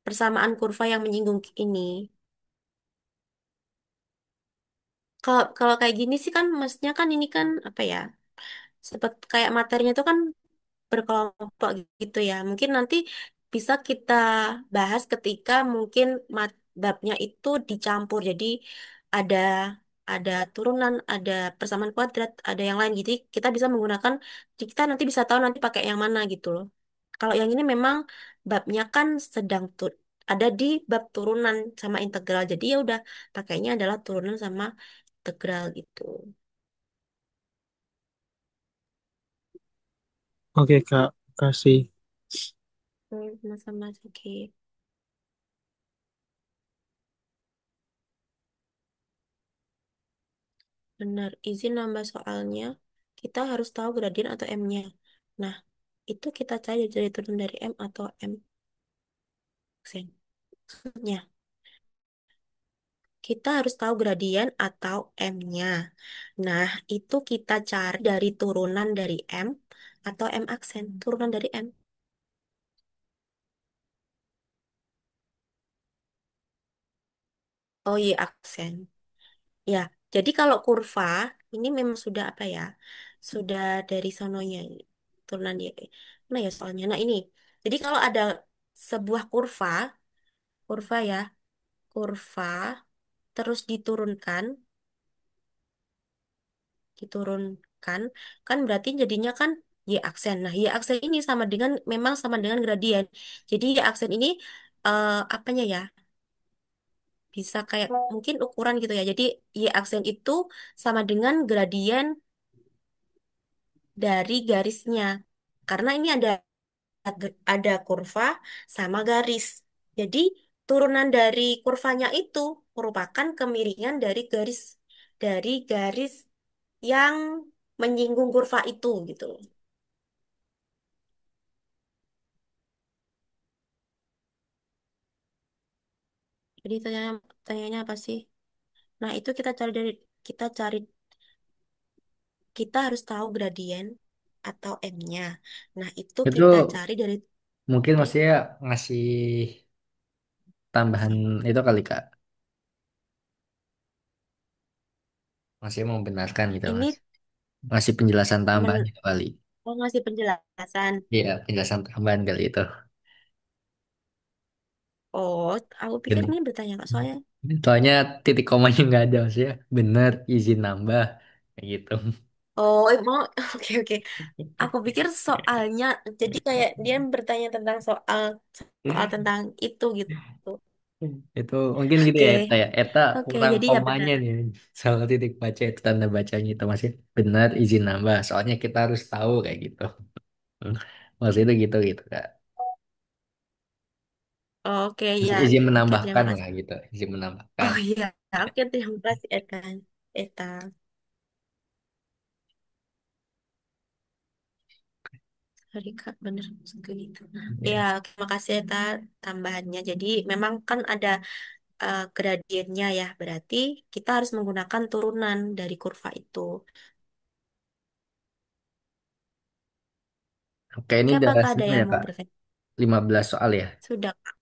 [SPEAKER 2] persamaan kurva yang menyinggung ini. Kalau kalau kayak gini sih kan maksudnya kan ini kan apa ya? Seperti kayak materinya itu kan berkelompok gitu ya. Mungkin nanti bisa kita bahas ketika mungkin babnya itu dicampur. Jadi ada ada turunan, ada persamaan kuadrat, ada yang lain. Jadi kita bisa menggunakan kita nanti bisa tahu nanti pakai yang mana gitu loh. Kalau yang ini memang babnya kan sedang ada di bab turunan sama integral. Jadi ya udah pakainya adalah turunan sama integral gitu.
[SPEAKER 5] Oke Kak, kasih.
[SPEAKER 2] Sama-sama oke. Benar, izin nambah soalnya, kita harus tahu gradien atau M-nya. Nah, itu kita cari dari turun dari M atau M aksen. Maksudnya, kita harus tahu gradien atau M-nya. Nah, itu kita cari dari turunan dari M atau M aksen. Turunan dari M. Oh iya, aksen. Ya, jadi kalau kurva, ini memang sudah apa ya? Sudah dari sononya. Turunan dia. Nah ya soalnya. Nah ini. Jadi kalau ada sebuah kurva ya, kurva terus diturunkan, kan berarti jadinya kan y aksen. Nah, y aksen ini sama dengan memang sama dengan gradien. Jadi y aksen ini apanya ya? Bisa kayak mungkin ukuran gitu ya. Jadi y aksen itu sama dengan gradien dari garisnya. Karena ini ada kurva sama garis. Jadi turunan dari kurvanya itu merupakan kemiringan dari garis yang menyinggung kurva itu gitu. Jadi tanyanya apa sih? Nah, itu kita cari dari kita cari, kita harus tahu gradien atau M-nya. Nah, itu
[SPEAKER 3] Itu
[SPEAKER 2] kita cari dari
[SPEAKER 3] mungkin
[SPEAKER 2] B.
[SPEAKER 3] maksudnya ngasih tambahan itu kali Kak. Masih membenarkan gitu Mas.
[SPEAKER 2] Ini
[SPEAKER 3] Ngasih penjelasan tambahan
[SPEAKER 2] men
[SPEAKER 3] gitu kali.
[SPEAKER 2] mau ngasih penjelasan.
[SPEAKER 3] Iya, penjelasan tambahan kali itu.
[SPEAKER 2] Oh, aku pikir
[SPEAKER 3] Bener.
[SPEAKER 2] ini bertanya kak soalnya.
[SPEAKER 3] Soalnya titik komanya nggak ada maksudnya. Bener, izin nambah. Kayak gitu.
[SPEAKER 2] Oh, mau oke oke. Aku pikir soalnya, jadi kayak dia bertanya tentang soal soal tentang itu gitu.
[SPEAKER 3] Itu mungkin gitu ya,
[SPEAKER 2] Oke,
[SPEAKER 3] Eta ya. Eta
[SPEAKER 2] oke.
[SPEAKER 3] kurang
[SPEAKER 2] Jadi ya benar.
[SPEAKER 3] komanya nih. Soal titik baca itu tanda bacanya itu masih benar izin nambah. Soalnya kita harus tahu kayak gitu. Maksud itu gitu gitu Kak.
[SPEAKER 2] Oke,
[SPEAKER 3] Terus
[SPEAKER 2] ya.
[SPEAKER 3] izin
[SPEAKER 2] Oke, terima
[SPEAKER 3] menambahkan lah
[SPEAKER 2] kasih.
[SPEAKER 3] gitu. Izin menambahkan.
[SPEAKER 2] Oh iya, oke terima kasih Eta. Eta. Sorry Kak, bener maksudku gitu. Ya,
[SPEAKER 3] Ya.
[SPEAKER 2] terima kasih Eta tambahannya. Jadi memang kan ada gradiennya ya, berarti kita harus menggunakan turunan dari kurva itu.
[SPEAKER 3] Oke, ini
[SPEAKER 2] Oke,
[SPEAKER 3] udah
[SPEAKER 2] apakah ada
[SPEAKER 3] semua
[SPEAKER 2] yang
[SPEAKER 3] ya
[SPEAKER 2] mau
[SPEAKER 3] Kak.
[SPEAKER 2] bertanya?
[SPEAKER 3] 15 soal ya.
[SPEAKER 2] Sudah, Kak.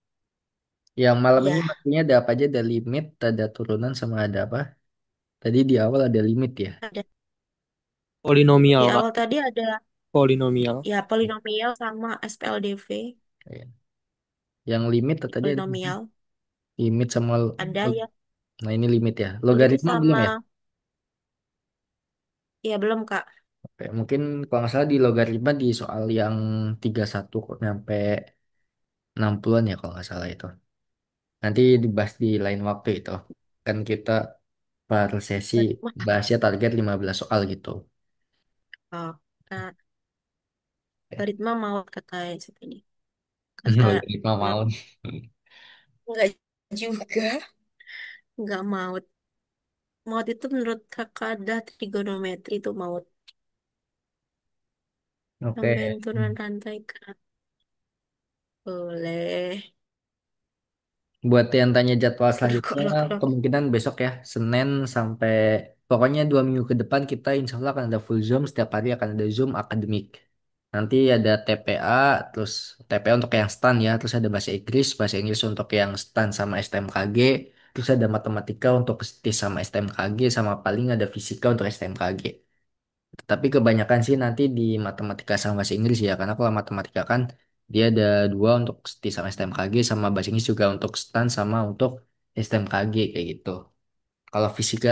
[SPEAKER 3] Yang malam ini
[SPEAKER 2] Ya,
[SPEAKER 3] maksudnya ada apa aja? Ada limit, ada turunan, sama ada apa? Tadi di awal ada limit ya.
[SPEAKER 2] ada. Di
[SPEAKER 5] Polinomial, Kak.
[SPEAKER 2] awal tadi ada
[SPEAKER 5] Polinomial.
[SPEAKER 2] ya polinomial sama SPLDV.
[SPEAKER 3] Kayak yang limit tadi ada apa?
[SPEAKER 2] Polinomial
[SPEAKER 3] Limit sama
[SPEAKER 2] ada ya,
[SPEAKER 3] nah ini limit ya.
[SPEAKER 2] limit
[SPEAKER 3] Logaritma belum ya?
[SPEAKER 2] sama ya belum Kak.
[SPEAKER 3] Oke, mungkin kalau nggak salah di logaritma di soal yang 31 kok sampai 60-an ya kalau nggak salah itu. Nanti dibahas di lain waktu itu. Kan kita per sesi
[SPEAKER 2] Logaritma.
[SPEAKER 3] bahasnya target 15 soal gitu.
[SPEAKER 2] Oh, Kak,
[SPEAKER 3] Oke.
[SPEAKER 2] logaritma mau kata ini. Kata
[SPEAKER 3] Logaritma
[SPEAKER 2] ya,
[SPEAKER 3] mau.
[SPEAKER 2] enggak juga, enggak maut. Maut itu menurut Kakak ada trigonometri itu maut.
[SPEAKER 3] Oke.
[SPEAKER 2] Sampai turun rantai Kak. Boleh.
[SPEAKER 3] Buat yang tanya jadwal
[SPEAKER 2] Aduh, kok
[SPEAKER 3] selanjutnya,
[SPEAKER 2] lama.
[SPEAKER 3] kemungkinan besok ya, Senin sampai pokoknya 2 minggu ke depan kita insya Allah akan ada full Zoom, setiap hari akan ada Zoom akademik. Nanti ada TPA, terus TPA untuk yang STAN ya, terus ada bahasa Inggris untuk yang STAN sama STMKG, terus ada matematika untuk STIS sama STMKG, sama paling ada fisika untuk STMKG. Tapi kebanyakan sih nanti di matematika sama bahasa Inggris ya, karena kalau matematika kan dia ada dua untuk STI sama STMKG, sama bahasa Inggris juga untuk STAN sama untuk STMKG kayak gitu. Kalau fisika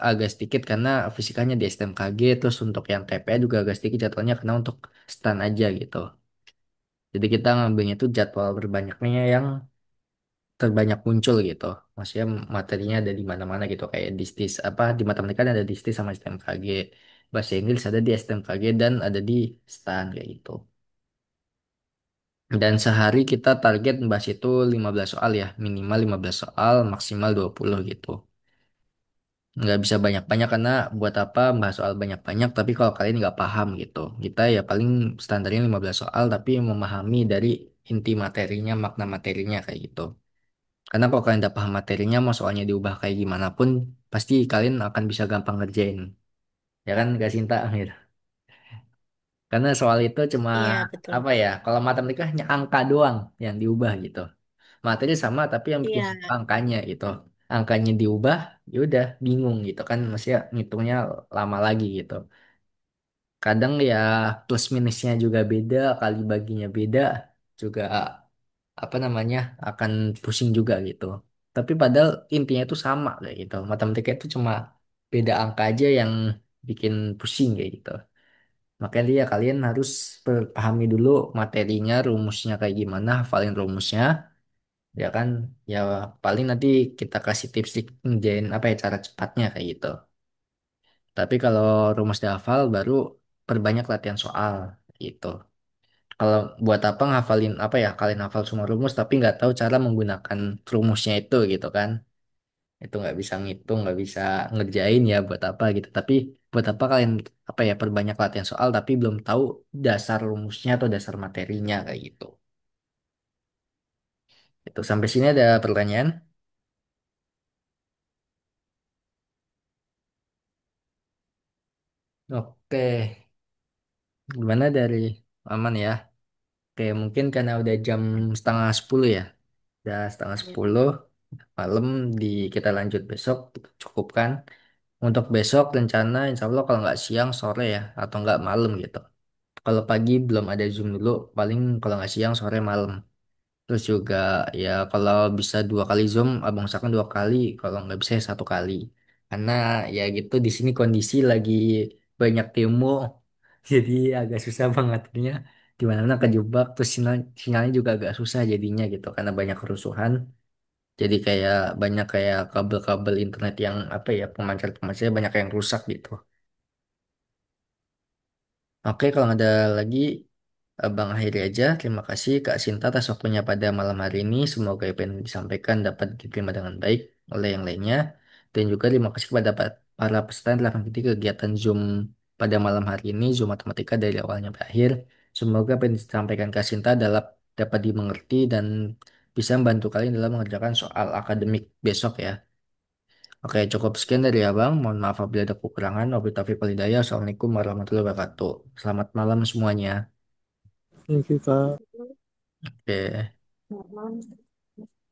[SPEAKER 3] agak sedikit karena fisikanya di STMKG, terus untuk yang TPA juga agak sedikit jadwalnya karena untuk STAN aja gitu. Jadi kita ngambilnya tuh jadwal berbanyaknya yang terbanyak muncul gitu. Maksudnya materinya ada di mana-mana gitu kayak di STIS apa di matematika kan ada di STIS sama STMKG. Bahasa Inggris ada di STMKG dan ada di STAN kayak gitu. Dan sehari kita target membahas itu 15 soal ya, minimal 15 soal, maksimal 20 gitu. Nggak bisa banyak-banyak karena buat apa bahas soal banyak-banyak tapi kalau kalian nggak paham gitu. Kita ya paling standarnya 15 soal tapi memahami dari inti materinya, makna materinya kayak gitu. Karena kalau kalian udah paham materinya, mau soalnya diubah kayak gimana pun, pasti kalian akan bisa gampang ngerjain. Ya kan, Kak Sinta? Gitu. Karena soal itu cuma,
[SPEAKER 2] Iya, betul.
[SPEAKER 3] apa ya, kalau matematika hanya angka doang yang diubah gitu. Materi sama, tapi yang bikin
[SPEAKER 2] Iya,
[SPEAKER 3] susah angkanya gitu. Angkanya diubah, ya udah bingung gitu kan. Maksudnya ngitungnya lama lagi gitu. Kadang ya plus minusnya juga beda, kali baginya beda, juga apa namanya akan pusing juga gitu. Tapi padahal intinya itu sama kayak gitu. Matematika itu cuma beda angka aja yang bikin pusing kayak gitu. Makanya dia kalian harus pahami dulu materinya, rumusnya kayak gimana, hafalin rumusnya, ya kan? Ya paling nanti kita kasih tips ngerjain apa ya cara cepatnya kayak gitu. Tapi kalau rumus dihafal baru perbanyak latihan soal gitu. Kalau buat apa ngafalin apa ya kalian hafal semua rumus tapi nggak tahu cara menggunakan rumusnya itu gitu kan itu nggak bisa ngitung nggak bisa ngerjain ya buat apa gitu tapi buat apa kalian apa ya perbanyak latihan soal tapi belum tahu dasar rumusnya atau dasar materinya kayak gitu itu sampai sini ada pertanyaan. Oke, gimana dari aman ya? Oke, mungkin karena udah jam setengah 10 ya. Udah setengah
[SPEAKER 2] Ya.
[SPEAKER 3] 10 malam di kita lanjut besok, kita cukupkan. Untuk besok rencana insya Allah kalau nggak siang sore ya, atau nggak malam gitu. Kalau pagi belum ada Zoom dulu, paling kalau nggak siang sore malam. Terus juga ya kalau bisa 2 kali Zoom, abang usahakan 2 kali. Kalau nggak bisa ya 1 kali. Karena ya gitu di sini kondisi lagi banyak demo, jadi agak susah bangetnya. Di mana-mana kejebak, terus sinyalnya juga agak susah jadinya gitu karena banyak kerusuhan. Jadi kayak banyak kayak kabel-kabel internet yang apa ya pemancar-pemancarnya banyak yang rusak gitu. Oke, kalau nggak ada lagi, Bang akhiri aja. Terima kasih Kak Sinta atas waktunya pada malam hari ini. Semoga apa yang disampaikan dapat diterima dengan baik oleh yang lainnya. Dan juga terima kasih kepada para peserta yang telah mengikuti kegiatan Zoom pada malam hari ini, Zoom Matematika dari awalnya sampai akhir. Semoga apa yang disampaikan Kak Sinta dapat dimengerti dan bisa membantu kalian dalam mengerjakan soal akademik besok ya. Oke, cukup sekian dari Abang. Mohon maaf apabila ada kekurangan. Wabillahi taufiq wal hidayah. Assalamualaikum warahmatullahi wabarakatuh. Selamat malam semuanya.
[SPEAKER 5] Thank you, Kak.
[SPEAKER 3] Oke.
[SPEAKER 4] Malam.